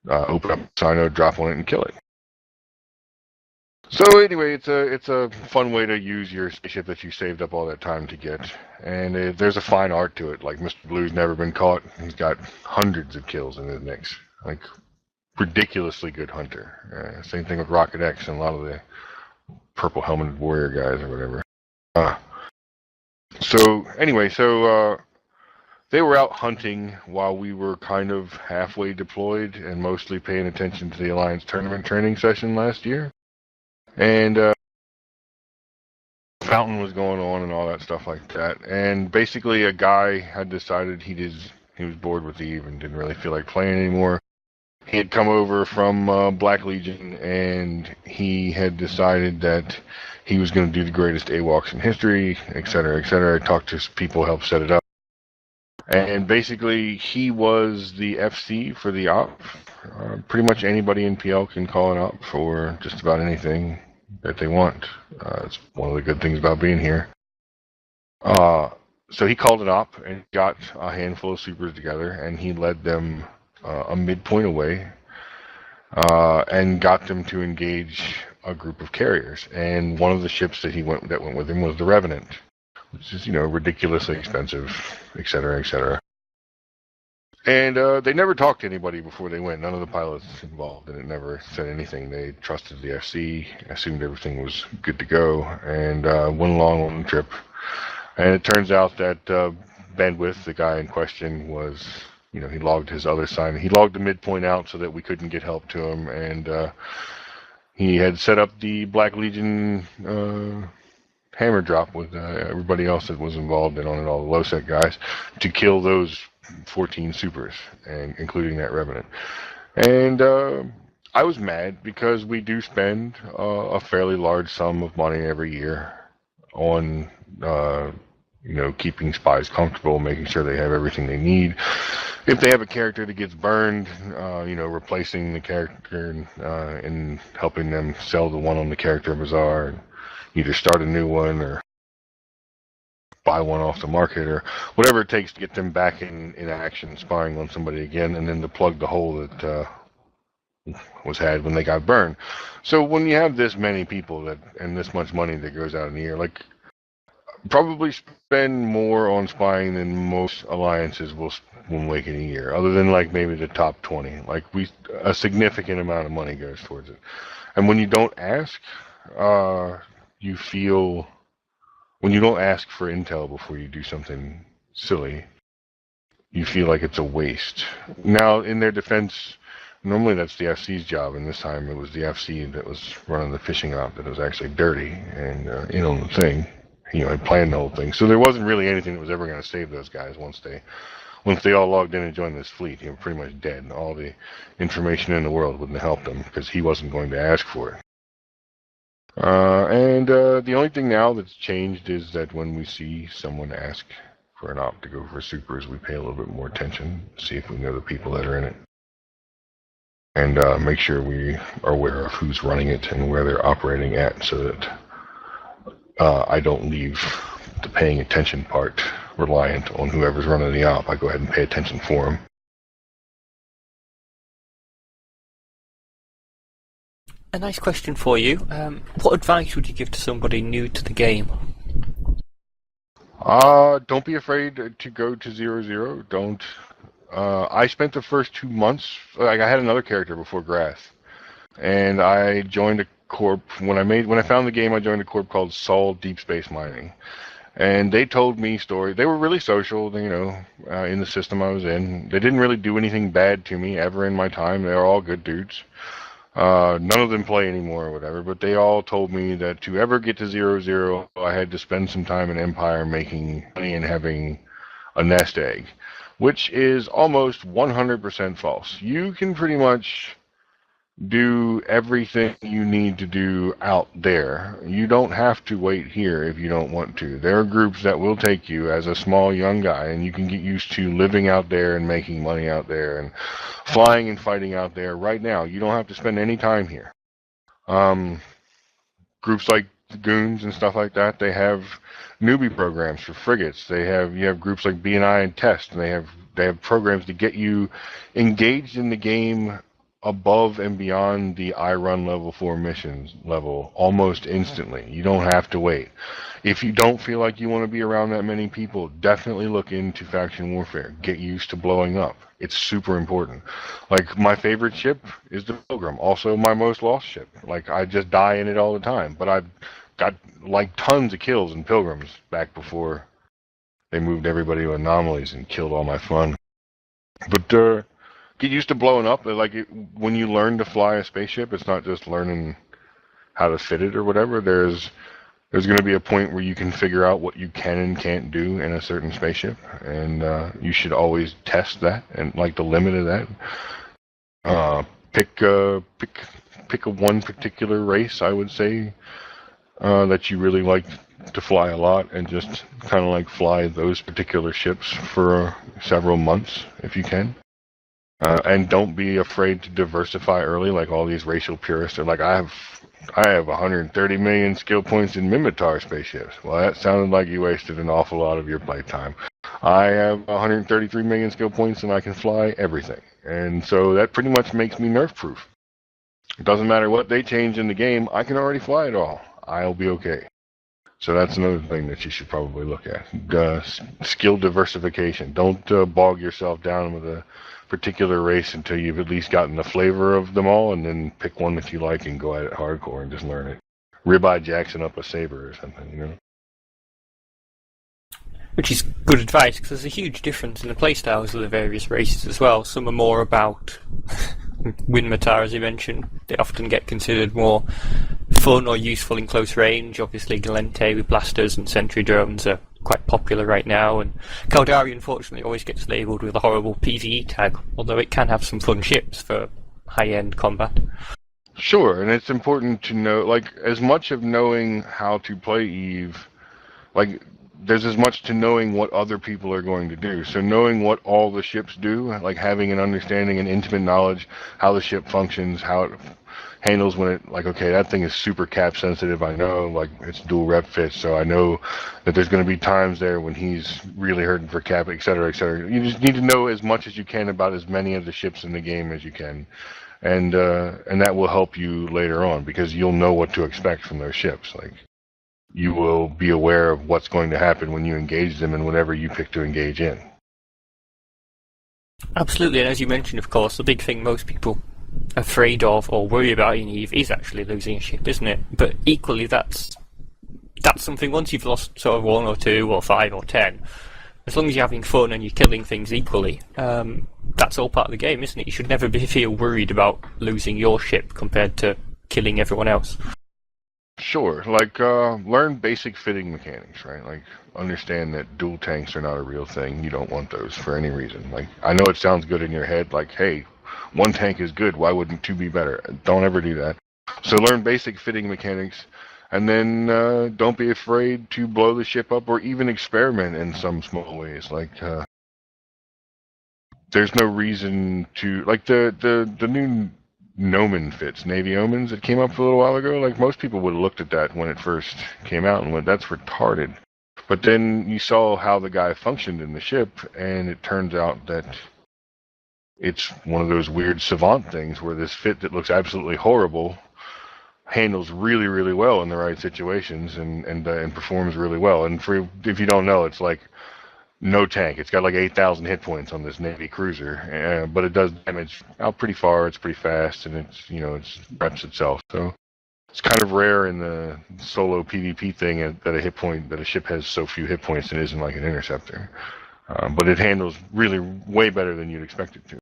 open up a Sino, drop on it, and kill it. So anyway, it's a fun way to use your spaceship that you saved up all that time to get, and there's a fine art to it. Like Mr. Blue's never been caught. He's got hundreds of kills in his mix. Like ridiculously good hunter. Same thing with Rocket X and a lot of the purple helmeted warrior guys or whatever. So anyway, they were out hunting while we were kind of halfway deployed and mostly paying attention to the Alliance tournament training session last year. And Fountain was going on and all that stuff like that. And basically a guy had decided he was bored with Eve and didn't really feel like playing anymore. He had come over from Black Legion, and he had decided that he was going to do the greatest AWOCs in history, etc., etc. I talked to people, helped set it up. And basically, he was the FC for the op. Pretty much anybody in PL can call an op for just about anything that they want. It's one of the good things about being here. So he called an op and got a handful of supers together, and he led them a midpoint away and got them to engage a group of carriers. And one of the ships that went with him was the Revenant, which is ridiculously expensive, etc., etc. And they never talked to anybody before they went. None of the pilots involved, and it never said anything. They trusted the FC, assumed everything was good to go, and went along on the trip. And it turns out that Bandwidth, the guy in question, was, he logged his other sign. He logged the midpoint out so that we couldn't get help to him, and he had set up the Black Legion hammer drop with everybody else that was involved and on it, all the low set guys, to kill those 14 supers, and including that Revenant. And I was mad because we do spend a fairly large sum of money every year on keeping spies comfortable, making sure they have everything they need. If they have a character that gets burned, replacing the character and helping them sell the one on the character bazaar, and either start a new one or buy one off the market or whatever it takes to get them back in action, spying on somebody again, and then to plug the hole that was had when they got burned. So when you have this many people and this much money that goes out in the year, like, probably spend more on spying than most alliances will make in a year, other than like maybe the top 20. Like, a significant amount of money goes towards it. And when you don't ask, you feel, when you don't ask for intel before you do something silly, you feel like it's a waste. Now, in their defense, normally that's the FC's job, and this time it was the FC that was running the fishing op that was actually dirty and in on the thing. Had planned the whole thing. So there wasn't really anything that was ever going to save those guys once they all logged in and joined this fleet. He was pretty much dead. All the information in the world wouldn't have helped them because he wasn't going to ask for it. And the only thing now that's changed is that when we see someone ask for an op to go for supers, we pay a little bit more attention, see if we know the people that are in it, and make sure we are aware of who's running it and where they're operating at, so that I don't leave the paying attention part reliant on whoever's running the op. I go ahead and pay attention for them. A nice question for you. What advice would you give to somebody new to the game? Don't be afraid to go to 0-0. Don't. I spent the first 2 months, like I had another character before Grath, and I joined a corp. When I found the game, I joined a corp called Sol Deep Space Mining, and they told me stories. They were really social, you know, in the system I was in. They didn't really do anything bad to me ever in my time. They were all good dudes. None of them play anymore or whatever, but they all told me that to ever get to 0-0, I had to spend some time in Empire making money and having a nest egg, which is almost 100% false. You can pretty much do everything you need to do out there. You don't have to wait here if you don't want to. There are groups that will take you as a small young guy, and you can get used to living out there and making money out there and flying and fighting out there right now. You don't have to spend any time here. Groups like the Goons and stuff like that, they have newbie programs for frigates. You have groups like B&I and Test, and they have programs to get you engaged in the game above and beyond the I run level 4 missions level almost instantly. You don't have to wait. If you don't feel like you want to be around that many people, definitely look into faction warfare. Get used to blowing up. It's super important. Like, my favorite ship is the Pilgrim, also my most lost ship. Like, I just die in it all the time, but I've got like tons of kills in Pilgrims back before they moved everybody to anomalies and killed all my fun. But get used to blowing up. When you learn to fly a spaceship, it's not just learning how to fit it or whatever. There's going to be a point where you can figure out what you can and can't do in a certain spaceship, and you should always test that and like the limit of that. Pick a one particular race, I would say, that you really like to fly a lot, and just kind of like fly those particular ships for several months if you can. And don't be afraid to diversify early, like all these racial purists are like, I have 130 million skill points in Mimitar spaceships. Well, that sounded like you wasted an awful lot of your playtime. I have 133 million skill points and I can fly everything. And so that pretty much makes me nerf proof. It doesn't matter what they change in the game, I can already fly it all. I'll be okay. So that's another thing that you should probably look at. Skill diversification. Don't bog yourself down with a particular race until you've at least gotten the flavor of them all, and then pick one that you like and go at it hardcore and just learn it. Ribeye Jackson up a saber or something, you know? Which is good advice, because there's a huge difference in the playstyles of the various races as well. Some are more about Winmatar, as you mentioned. They often get considered more fun or useful in close range. Obviously, Galente with blasters and sentry drones are quite popular right now, and Caldari unfortunately always gets labelled with a horrible PvE tag, although it can have some fun ships for high-end combat. Sure, and it's important to know, like, as much of knowing how to play EVE, like, there's as much to knowing what other people are going to do. So knowing what all the ships do, like having an understanding and intimate knowledge how the ship functions, how it handles when it, like, okay, that thing is super cap sensitive. I know, like, it's dual rep fit, so I know that there's going to be times there when he's really hurting for cap, et cetera, et cetera. You just need to know as much as you can about as many of the ships in the game as you can. And that will help you later on, because you'll know what to expect from those ships. Like, you will be aware of what's going to happen when you engage them and whatever you pick to engage in. Absolutely, and as you mentioned, of course, the big thing most people are afraid of or worry about in EVE is actually losing a ship, isn't it? But equally, that's something, once you've lost sort of 1 or 2 or 5 or 10, as long as you're having fun and you're killing things equally, that's all part of the game, isn't it? You should never feel worried about losing your ship compared to killing everyone else. Sure, like, learn basic fitting mechanics, right? Like, understand that dual tanks are not a real thing. You don't want those for any reason. Like, I know it sounds good in your head, like, hey, 1 tank is good, why wouldn't 2 be better? Don't ever do that. So learn basic fitting mechanics, And then don't be afraid to blow the ship up or even experiment in some small ways. Like there's no reason to like the new Gnomon fits, Navy Omens that came up a little while ago. Like most people would have looked at that when it first came out and went, "That's retarded." But then you saw how the guy functioned in the ship, and it turns out that it's one of those weird savant things where this fit that looks absolutely horrible handles really, really well in the right situations and performs really well. And for if you don't know, it's like no tank. It's got like 8,000 hit points on this Navy cruiser, but it does damage out pretty far. It's pretty fast, and it's it reps itself. So it's kind of rare in the solo PvP thing that a ship has so few hit points and isn't like an interceptor. But it handles really way better than you'd expect it to.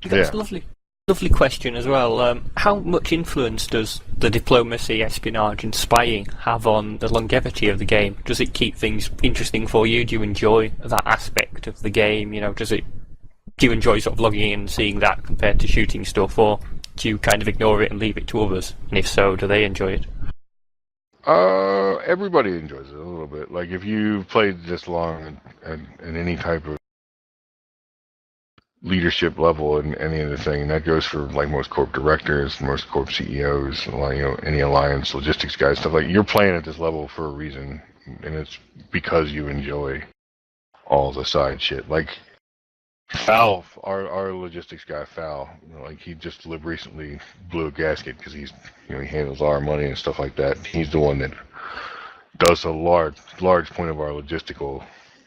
That's lovely. Lovely question as well. How much influence does the diplomacy, espionage, and spying have on the longevity of the game? Does it keep things interesting for you? Do you enjoy that aspect of the game? Do you enjoy sort of logging in and seeing that compared to shooting stuff, or do you kind of ignore it and leave it to others? And if so, do they enjoy it? Everybody enjoys it a little bit. Like if you've played this long in any type of leadership level in any of the thing, and that goes for like most corp directors, most corp CEOs, any alliance logistics guys, stuff like you're playing at this level for a reason, and it's because you enjoy all the side shit. Like Fal, our logistics guy, Fal, he just recently blew a gasket because he handles our money and stuff like that. He's the one that does a large point of our logistical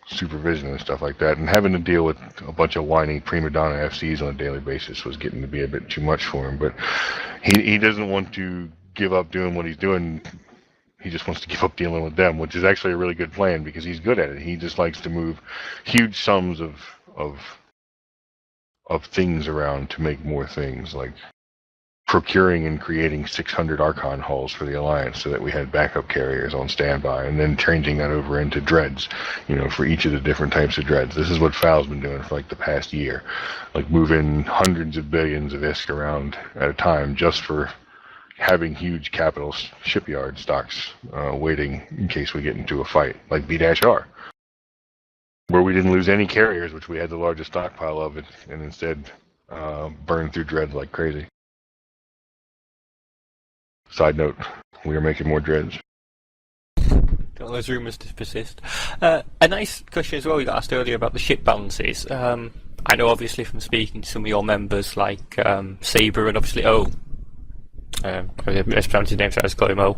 supervision and stuff like that, and having to deal with a bunch of whiny prima donna FCs on a daily basis was getting to be a bit too much for him. But he doesn't want to give up doing what he's doing. He just wants to give up dealing with them, which is actually a really good plan because he's good at it. He just likes to move huge sums of things around to make more things, like procuring and creating 600 Archon hulls for the Alliance so that we had backup carriers on standby, and then changing that over into dreads, for each of the different types of dreads. This is what Fal's been doing for like the past year, like moving hundreds of billions of ISK around at a time just for having huge capital shipyard stocks waiting in case we get into a fight, like B-R, where we didn't lose any carriers, which we had the largest stockpile of, and instead burned through dreads like crazy. Side note, we are making more dreads. Don't those rumours to persist. A nice question as well we got asked earlier about the ship balances. I know obviously from speaking to some of your members like Sabre and obviously I mispronounced his name, so I just call him O.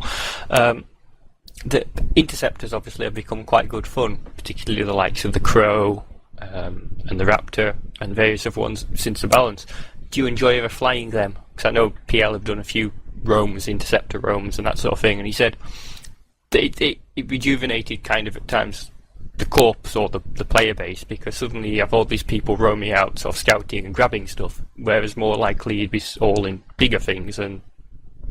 The interceptors obviously have become quite good fun, particularly the likes of the Crow and the Raptor and various other ones since the balance. Do you enjoy ever flying them? Because I know PL have done a few roams, interceptor roams and that sort of thing, and he said it rejuvenated kind of at times the corps or the player base, because suddenly you have all these people roaming out sort of scouting and grabbing stuff, whereas more likely you'd be all in bigger things and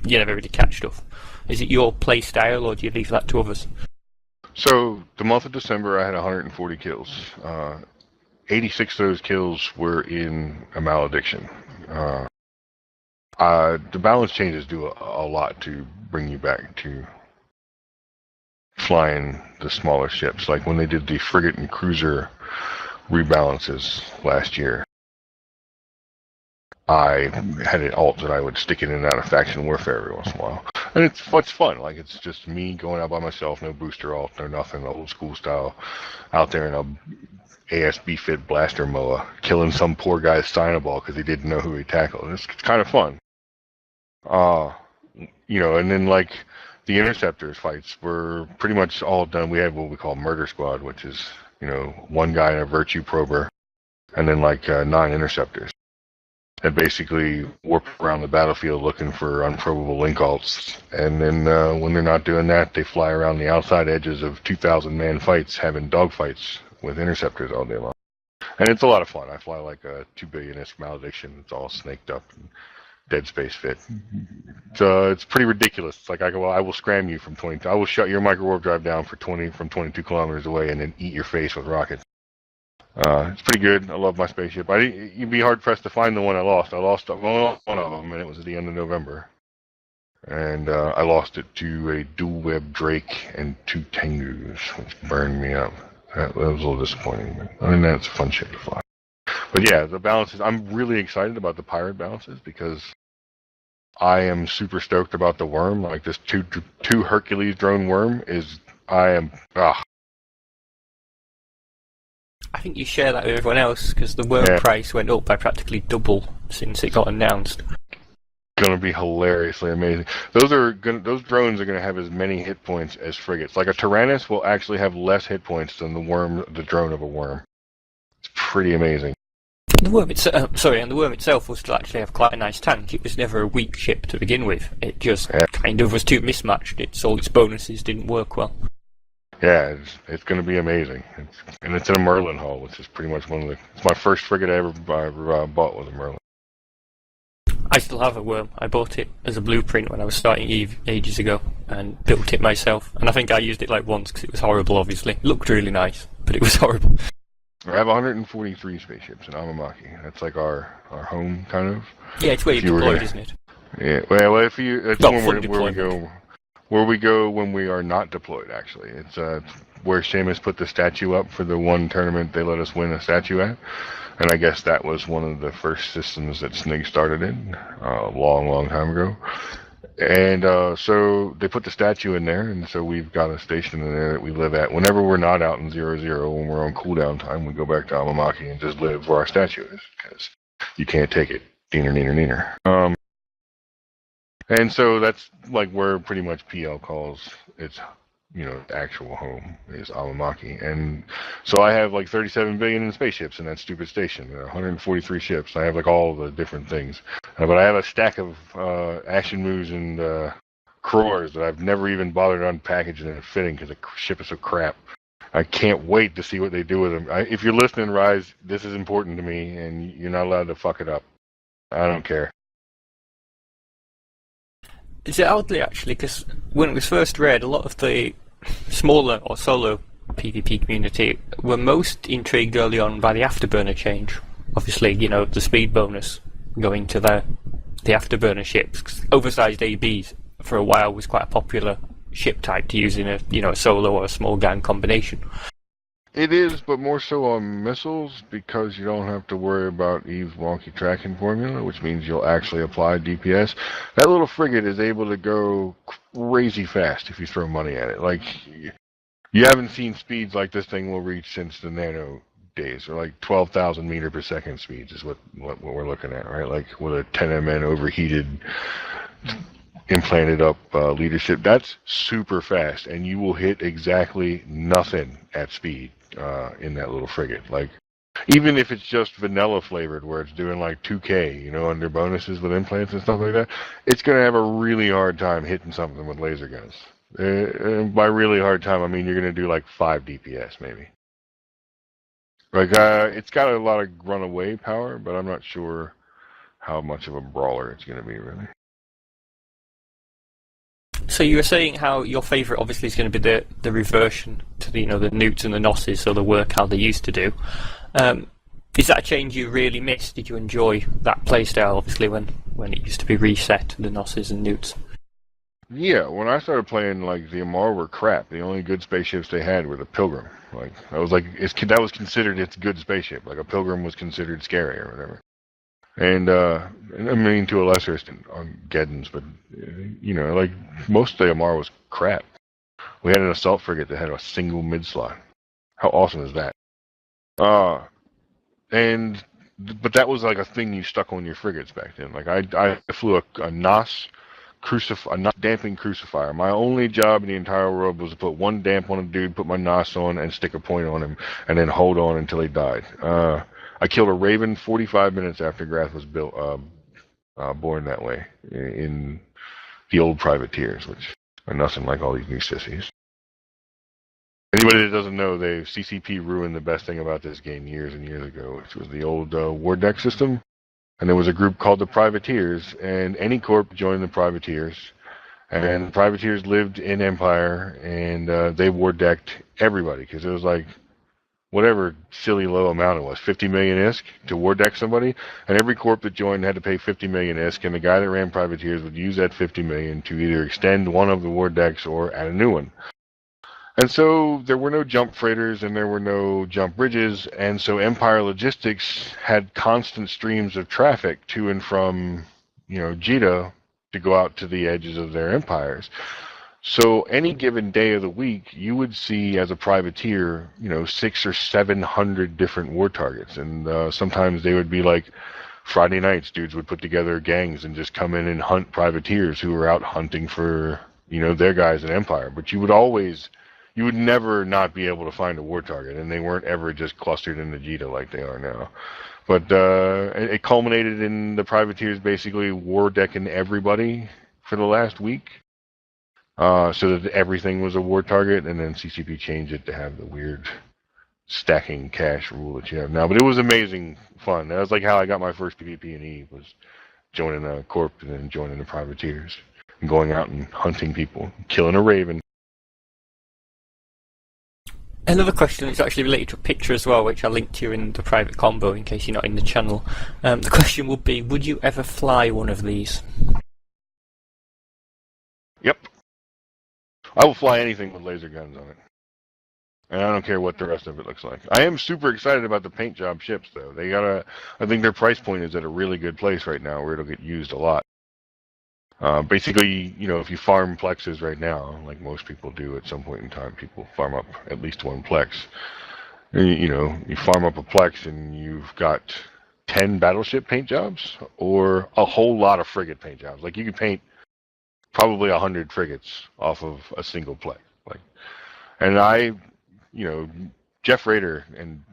you never really catch stuff. Is it your play style, or do you leave that to others? So the month of December I had 140 kills. 86 of those kills were in a malediction. The balance changes do a lot to bring you back to flying the smaller ships. Like when they did the frigate and cruiser rebalances last year, I had an alt that I would stick in and out of faction warfare every once in a while. And it's fun. Like it's just me going out by myself, no booster alt, no nothing, old school style, out there in a ASB fit blaster moa, killing some poor guy's Steinaball because he didn't know who he tackled. It's kind of fun. And then like the interceptors fights were pretty much all done. We had what we call murder squad, which is, one guy in a virtue prober, and then like 9 interceptors that basically warp around the battlefield looking for unprobable link alts. And then when they're not doing that, they fly around the outside edges of 2,000 man fights, having dogfights with interceptors all day long. And it's a lot of fun. I fly like a 2 billion ISK malediction. It's all snaked up and dead space fit. So it's pretty ridiculous. It's like I will scram you from 20. I will shut your micro warp drive down from 22 kilometers away and then eat your face with rockets. It's pretty good. I love my spaceship. You'd be hard pressed to find the one I lost. I lost one of them, and it was at the end of November. and I lost it to a dual web Drake and 2 Tengus, which burned me up. That was a little disappointing, but other than that, it's a fun ship to fly. But yeah, the balances, I'm really excited about the pirate balances because I am super stoked about the worm. Like this two Hercules drone worm is, I think you share that with everyone else because the worm price went up by practically double since it got announced. Gonna be hilariously amazing. Those drones are gonna have as many hit points as frigates. Like a Tyrannus will actually have less hit points than the drone of a worm. It's pretty amazing. The worm itself will still actually have quite a nice tank. It was never a weak ship to begin with. It just kind of was too mismatched. All its bonuses didn't work well. Yeah, it's going to be amazing. It's in a Merlin hull, which is pretty much it's my first frigate I ever bought was a Merlin. I still have a worm. I bought it as a blueprint when I was starting EVE ages ago and built it myself. And I think I used it like once because it was horrible, obviously. It looked really nice, but it was horrible. I have 143 spaceships in Amamaki. That's like our home, kind of. Yeah, it's where you're deployed, isn't it? Yeah, well, it's where we go when we are not deployed, actually. It's where Seamus put the statue up for the one tournament they let us win a statue at. And I guess that was one of the first systems that Snig started in a long time ago. And so they put the statue in there, and so we've got a station in there that we live at. Whenever we're not out in 0-0, when we're on cooldown time, we go back to Amamaki and just live where our statue is, because you can't take it. Neener. And so that's like where pretty much PL calls its, actual home is Amamaki. And so I have like 37 billion in spaceships in that stupid station. 143 ships. I have like all the different things. But I have a stack of Action Moves and Crores that I've never even bothered unpackaging and fitting because the ship is so crap. I can't wait to see what they do with them. If you're listening, Rise, this is important to me, and you're not allowed to fuck it up. I don't care. Is it oddly, actually, because when it was first read, a lot of the smaller or solo PvP community were most intrigued early on by the afterburner change. Obviously, the speed bonus going to the afterburner ships. 'Cause oversized ABs for a while was quite a popular ship type to use in a solo or a small gang combination. It is, but more so on missiles, because you don't have to worry about Eve's wonky tracking formula, which means you'll actually apply DPS. That little frigate is able to go crazy fast if you throw money at it. Like, you haven't seen speeds like this thing will reach since the nano days, or like 12,000 meter per second speeds is what we're looking at, right? Like with a 10 MN overheated, implanted up leadership. That's super fast, and you will hit exactly nothing at speed in that little frigate. Like, even if it's just vanilla flavored, where it's doing like 2K, under bonuses with implants and stuff like that, it's going to have a really hard time hitting something with laser guns. By really hard time, I mean you're going to do like 5 DPS maybe. Like, it's got a lot of runaway power, but I'm not sure how much of a brawler it's going to be, really. So you were saying how your favourite obviously is going to be the reversion to the newts and the nosses, so the work how they used to do. Is that a change you really missed? Did you enjoy that playstyle, obviously, when it used to be reset, the nosses and newts? Yeah, when I started playing, like, the Amar were crap. The only good spaceships they had were the Pilgrim. Like, that was considered its good spaceship. Like, a Pilgrim was considered scary or whatever. And I mean, to a lesser extent on Geddons, but, like, most of the Amar was crap. We had an assault frigate that had a single mid-slot. How awesome is that? But that was like a thing you stuck on your frigates back then. Like, I flew a NOS damping crucifier. My only job in the entire world was to put one damp on a dude, put my NOS on, and stick a point on him, and then hold on until he died. I killed a Raven 45 minutes after Grath was built, born that way, in the old privateers, which are nothing like all these new sissies. Anybody that doesn't know, CCP ruined the best thing about this game years and years ago, which was the old war deck system. And there was a group called the Privateers, and any corp joined the Privateers. And the Privateers lived in Empire, and they war decked everybody, because it was like whatever silly low amount it was, 50 million ISK to war deck somebody, and every corp that joined had to pay 50 million ISK, and the guy that ran privateers would use that 50 million to either extend one of the war decks or add a new one. And so there were no jump freighters and there were no jump bridges, and so Empire Logistics had constant streams of traffic to and from, Jita to go out to the edges of their empires. So any given day of the week, you would see as a privateer, 600 or 700 different war targets. And sometimes they would be like Friday nights, dudes would put together gangs and just come in and hunt privateers who were out hunting for, their guys in Empire. But you would never not be able to find a war target, and they weren't ever just clustered in the Jita like they are now. But it culminated in the privateers basically war decking everybody for the last week. So that everything was a war target, and then CCP changed it to have the weird stacking cash rule that you have now. But it was amazing fun. That was like how I got my first PvP in E, was joining a corp and then joining the privateers and going out and hunting people, killing a raven. Another question is actually related to a picture as well, which I linked to you in the private combo in case you're not in the channel. The question would be, would you ever fly one of these? Yep. I will fly anything with laser guns on it. And I don't care what the rest of it looks like. I am super excited about the paint job ships, though. I think their price point is at a really good place right now where it'll get used a lot. Basically, if you farm plexes right now, like most people do at some point in time, people farm up at least one plex. You farm up a plex and you've got 10 battleship paint jobs or a whole lot of frigate paint jobs. Like you could paint probably 100 frigates off of a single plex. And Jeff Rader, and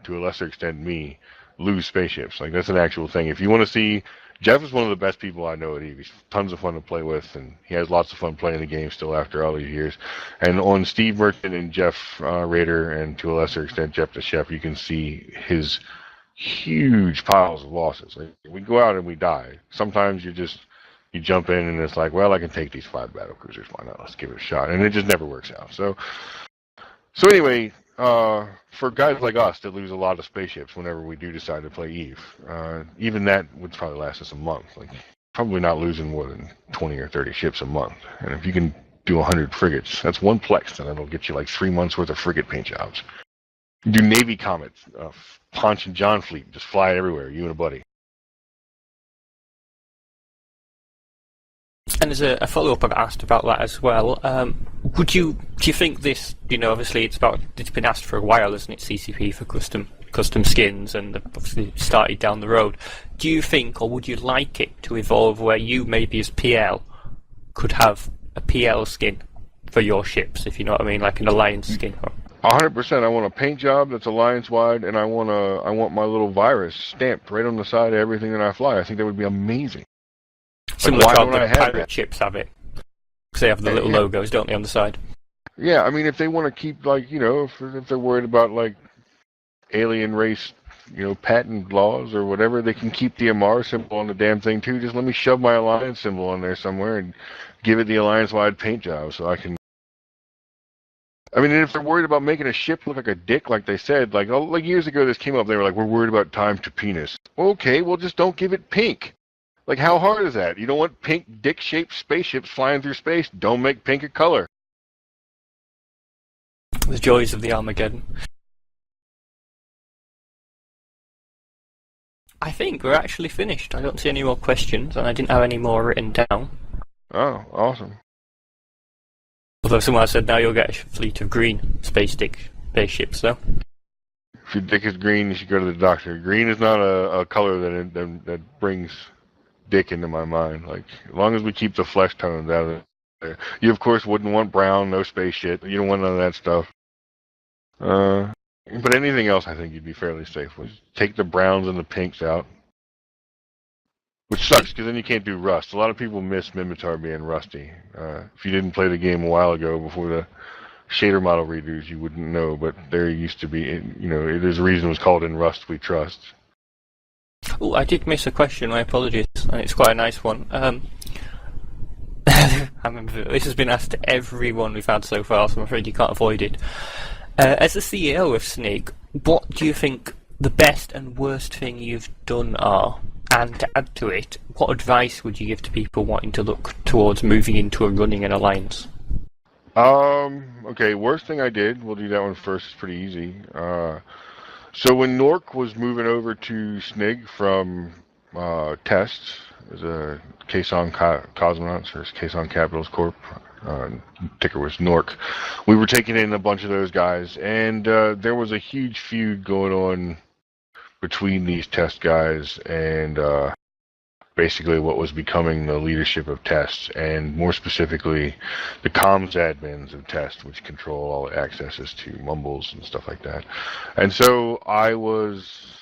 to a lesser extent me, lose spaceships. Like that's an actual thing. If you want to see, Jeff is one of the best people I know at EVE. He's tons of fun to play with, and he has lots of fun playing the game still after all these years. And on Steve Merchant and Jeff Rader, and to a lesser extent Jeff the Chef, you can see his huge piles of losses. Like, we go out and we die. Sometimes you jump in and it's like, well, I can take these 5 battlecruisers. Why not? Let's give it a shot. And it just never works out. So anyway, for guys like us that lose a lot of spaceships whenever we do decide to play EVE, even that would probably last us a month. Like, probably not losing more than 20 or 30 ships a month. And if you can do 100 frigates, that's one plex, then that'll get you like 3 months worth of frigate paint jobs. You do Navy Comets, Ponch and John fleet, just fly everywhere, you and a buddy. And there's a follow-up I've asked about that as well. Do you think this, obviously it's been asked for a while, isn't it, CCP, for custom skins, and obviously started down the road. Do you think, or would you like it to evolve where you, maybe as PL, could have a PL skin for your ships, if you know what I mean, like an Alliance skin? 100%. I want a paint job that's Alliance-wide, and I want my little virus stamped right on the side of everything that I fly. I think that would be amazing. Similar to how the pirate ships have it. Because they have the little logos, don't they, on the side? Yeah, I mean, if they want to keep, if they're worried about, alien race, patent laws or whatever, they can keep the MR symbol on the damn thing, too. Just let me shove my Alliance symbol on there somewhere and give it the Alliance-wide paint job so I can... I mean, if they're worried about making a ship look like a dick, like they said, like years ago this came up, they were like, we're worried about time to penis. Okay, well, just don't give it pink. Like, how hard is that? You don't want pink dick-shaped spaceships flying through space. Don't make pink a color. The joys of the Armageddon. I think we're actually finished. I don't see any more questions, and I didn't have any more written down. Oh, awesome. Although someone said now you'll get a fleet of green spaceships, though. If your dick is green, you should go to the doctor. Green is not a color that brings dick into my mind. Like, as long as we keep the flesh tones out of there. You, of course, wouldn't want brown, no space shit. You don't want none of that stuff. But anything else, I think you'd be fairly safe with. Take the browns and the pinks out. Which sucks, because then you can't do rust. A lot of people miss Mimitar being rusty. If you didn't play the game a while ago, before the shader model redos, you wouldn't know, but there used to be, there's a reason it was called In Rust We Trust. Oh, I did miss a question, my apologies, and it's quite a nice one. I remember this has been asked to everyone we've had so far, so I'm afraid you can't avoid it. As the CEO of Snig, what do you think the best and worst thing you've done are? And to add to it, what advice would you give to people wanting to look towards moving into a running an alliance? Okay, worst thing I did, we'll do that one first, it's pretty easy. So when Nork was moving over to Snig from Test as a Caisson Cosmonauts, or Caisson Capitals Corp, ticker was Nork, we were taking in a bunch of those guys, and there was a huge feud going on between these Test guys and basically what was becoming the leadership of Test, and more specifically the comms admins of Test, which control all the accesses to mumbles and stuff like that. And so I was,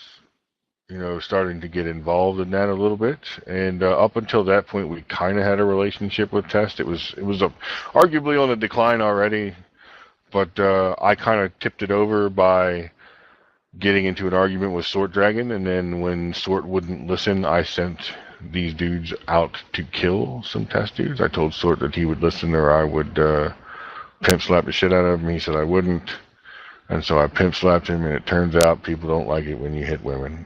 starting to get involved in that a little bit, and up until that point we kind of had a relationship with Test. It was arguably on the decline already, but I kind of tipped it over by getting into an argument with Sort Dragon, and then when Sort wouldn't listen, I sent these dudes out to kill some Test dudes. I told Sort that he would listen or I would pimp slap the shit out of him. He said I wouldn't, and so I pimp slapped him, and it turns out people don't like it when you hit women.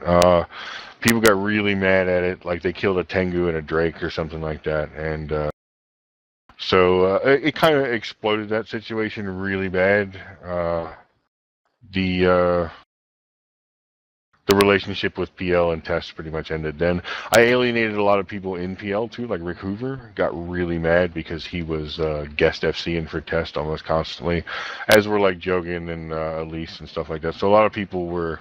People got really mad at it, like they killed a Tengu and a Drake or something like that, and so it kind of exploded that situation really bad. The relationship with PL and Test pretty much ended then. I alienated a lot of people in PL too, like Rick Hoover got really mad because he was guest FCing for Test almost constantly, as were like Jogan and Elise and stuff like that. So a lot of people were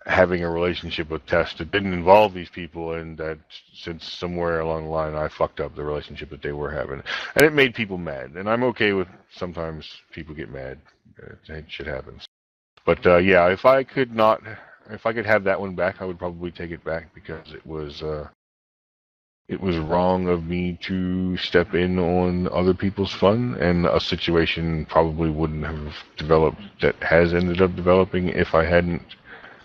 having a relationship with Test that didn't involve these people, and that since somewhere along the line I fucked up the relationship that they were having. And it made people mad, and I'm okay with sometimes people get mad. Shit happens. But yeah, if I could have that one back, I would probably take it back, because it was wrong of me to step in on other people's fun, and a situation probably wouldn't have developed that has ended up developing if I hadn't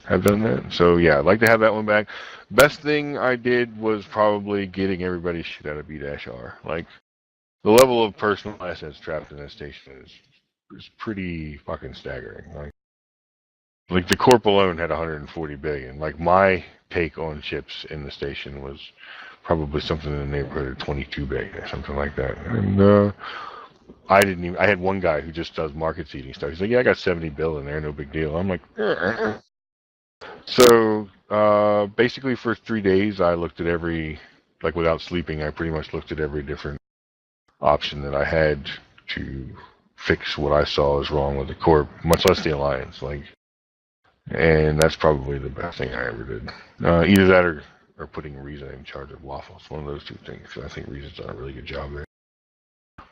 have done that. So yeah, I'd like to have that one back. Best thing I did was probably getting everybody's shit out of B-R. Like, the level of personal assets trapped in that station is pretty fucking staggering. Like the Corp alone had 140 billion. Like, my take on chips in the station was probably something in the neighborhood of 22 billion or something like that. And I had one guy who just does market seeding stuff. He's like, yeah, I got 70 bill in there, no big deal. I'm like, So basically for 3 days I looked at without sleeping, I pretty much looked at every different option that I had to fix what I saw as wrong with the Corp, much less the Alliance. And that's probably the best thing I ever did. Either that or putting Riza in charge of Waffles. One of those two things. I think Riza's done a really good job there.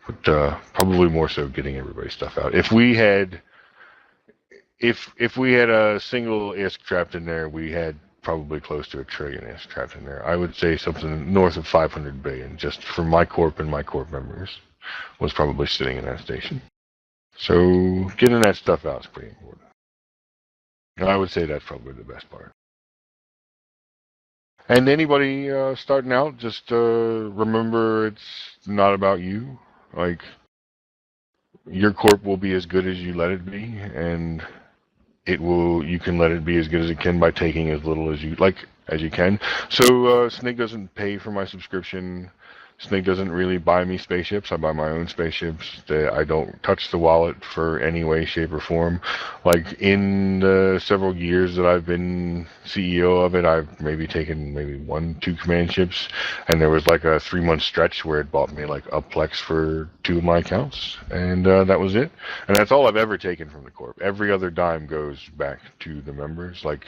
But probably more so getting everybody's stuff out. If we had a single ISK trapped in there, we had probably close to $1 trillion ISK trapped in there. I would say something north of 500 billion, just for my Corp and my Corp members, was probably sitting in that station. So getting that stuff out is pretty important. I would say that's probably the best part. And anybody starting out, just remember it's not about you. Like, your Corp will be as good as you let it be, and you can let it be as good as it can by taking as little as you can. So Snig doesn't pay for my subscription. Snig doesn't really buy me spaceships. I buy my own spaceships. I don't touch the wallet for any way, shape, or form. Like, in the several years that I've been CEO of it, I've maybe taken 1-2 command ships, and there was like a 3-month stretch where it bought me like a Plex for 2 of my accounts, and that was it. And that's all I've ever taken from the Corp. Every other dime goes back to the members. Like,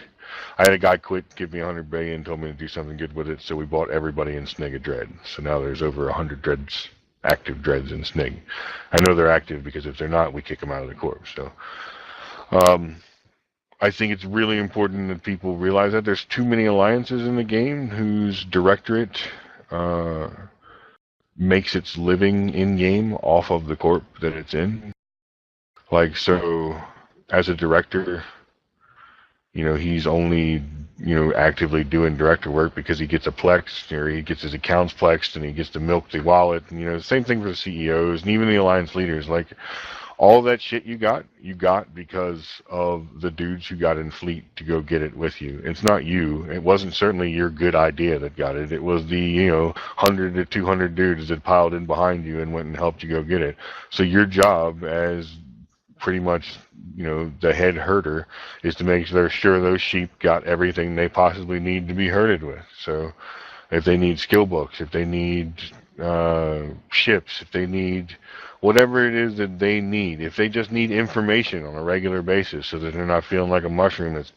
I had a guy quit, give me 100 billion, told me to do something good with it, so we bought everybody in Snig a dread. So now there's over 100 dreads, active dreads in Snig. I know they're active because if they're not, we kick them out of the Corp. So I think it's really important that people realize that there's too many alliances in the game whose directorate makes its living in-game off of the Corp that it's in. Like, so as a director, he's only, actively doing director work because he gets a Plex, or he gets his accounts Plexed, and he gets to milk the wallet. And, same thing for the CEOs and even the alliance leaders. Like, All that shit you got because of the dudes who got in fleet to go get it with you. It's not you. It wasn't certainly your good idea that got it. It was the 100 to 200 dudes that piled in behind you and went and helped you go get it. So your job as pretty much the head herder is to make sure those sheep got everything they possibly need to be herded with. So if they need skill books, if they need ships, if they need whatever it is that they need, if they just need information on a regular basis so that they're not feeling like a mushroom that's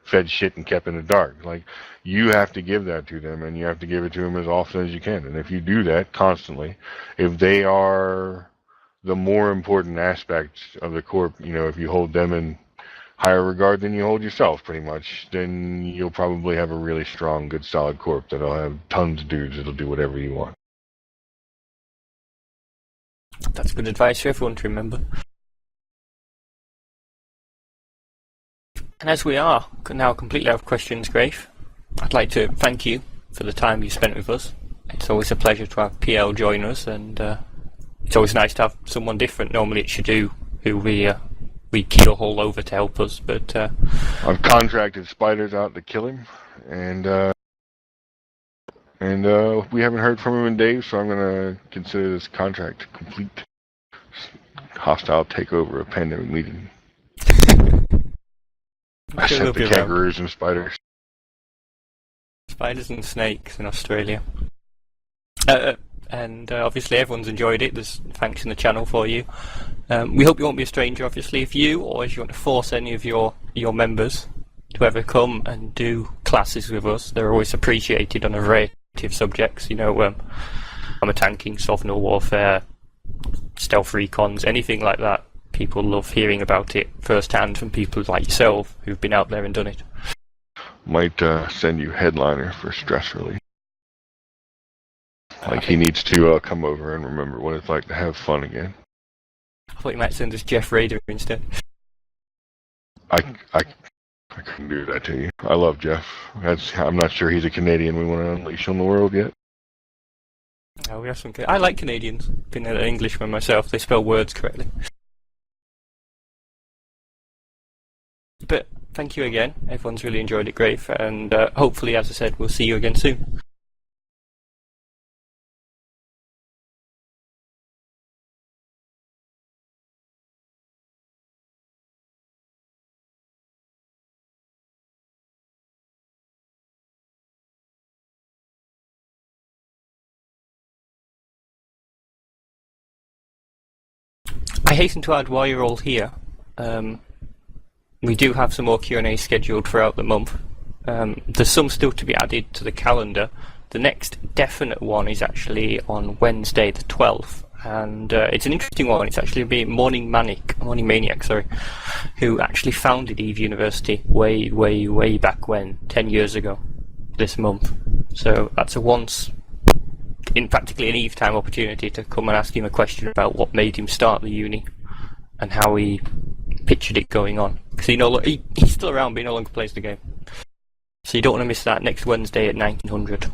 fed shit and kept in the dark, like, you have to give that to them, and you have to give it to them as often as you can. And if you do that constantly, if they are the more important aspect of the corp, if you hold them in higher regard than you hold yourself, pretty much, then you'll probably have a really strong, good, solid corp that'll have tons of dudes that'll do whatever you want. That's good advice for everyone to remember. And as we are now completely out of questions, Grath, I'd like to thank you for the time you spent with us. It's always a pleasure to have PL join us, and it's always nice to have someone different. Normally it's Shadu, who we keel-haul over to help us, but I've contracted spiders out to kill him, and we haven't heard from him in days, so I'm going to consider this contract complete. Hostile takeover of pandemic meeting. I sent the kangaroos and spiders. Spiders and snakes in Australia. And obviously everyone's enjoyed it. There's thanks in the channel for you. We hope you won't be a stranger, obviously. If you, or if you want to force any of your members to ever come and do classes with us, they're always appreciated on a variety of subjects. I'm a tanking, sovereign warfare, stealth recons, anything like that. People love hearing about it firsthand from people like yourself who've been out there and done it. Might send you headliner for stress relief. Like, he needs to come over and remember what it's like to have fun again. I thought you might send us Jeff Rader instead. I couldn't do that to you. I love Jeff. I'm not sure he's a Canadian we want to unleash on the world yet. Oh, we have some. I like Canadians. Been an Englishman myself. They spell words correctly. But thank you again. Everyone's really enjoyed it, Grath, and hopefully, as I said, we'll see you again soon. I hasten to add, while you're all here, we do have some more Q&A scheduled throughout the month. There's some still to be added to the calendar. The next definite one is actually on Wednesday the 12th, and it's an interesting one. It's actually be Morning Maniac, who actually founded Eve University way back when, 10 years ago, this month. So that's in practically an Eve time opportunity to come and ask him a question about what made him start the uni and how he pictured it going on. Because he's still around, but he no longer plays the game. So you don't want to miss that next Wednesday at 1900.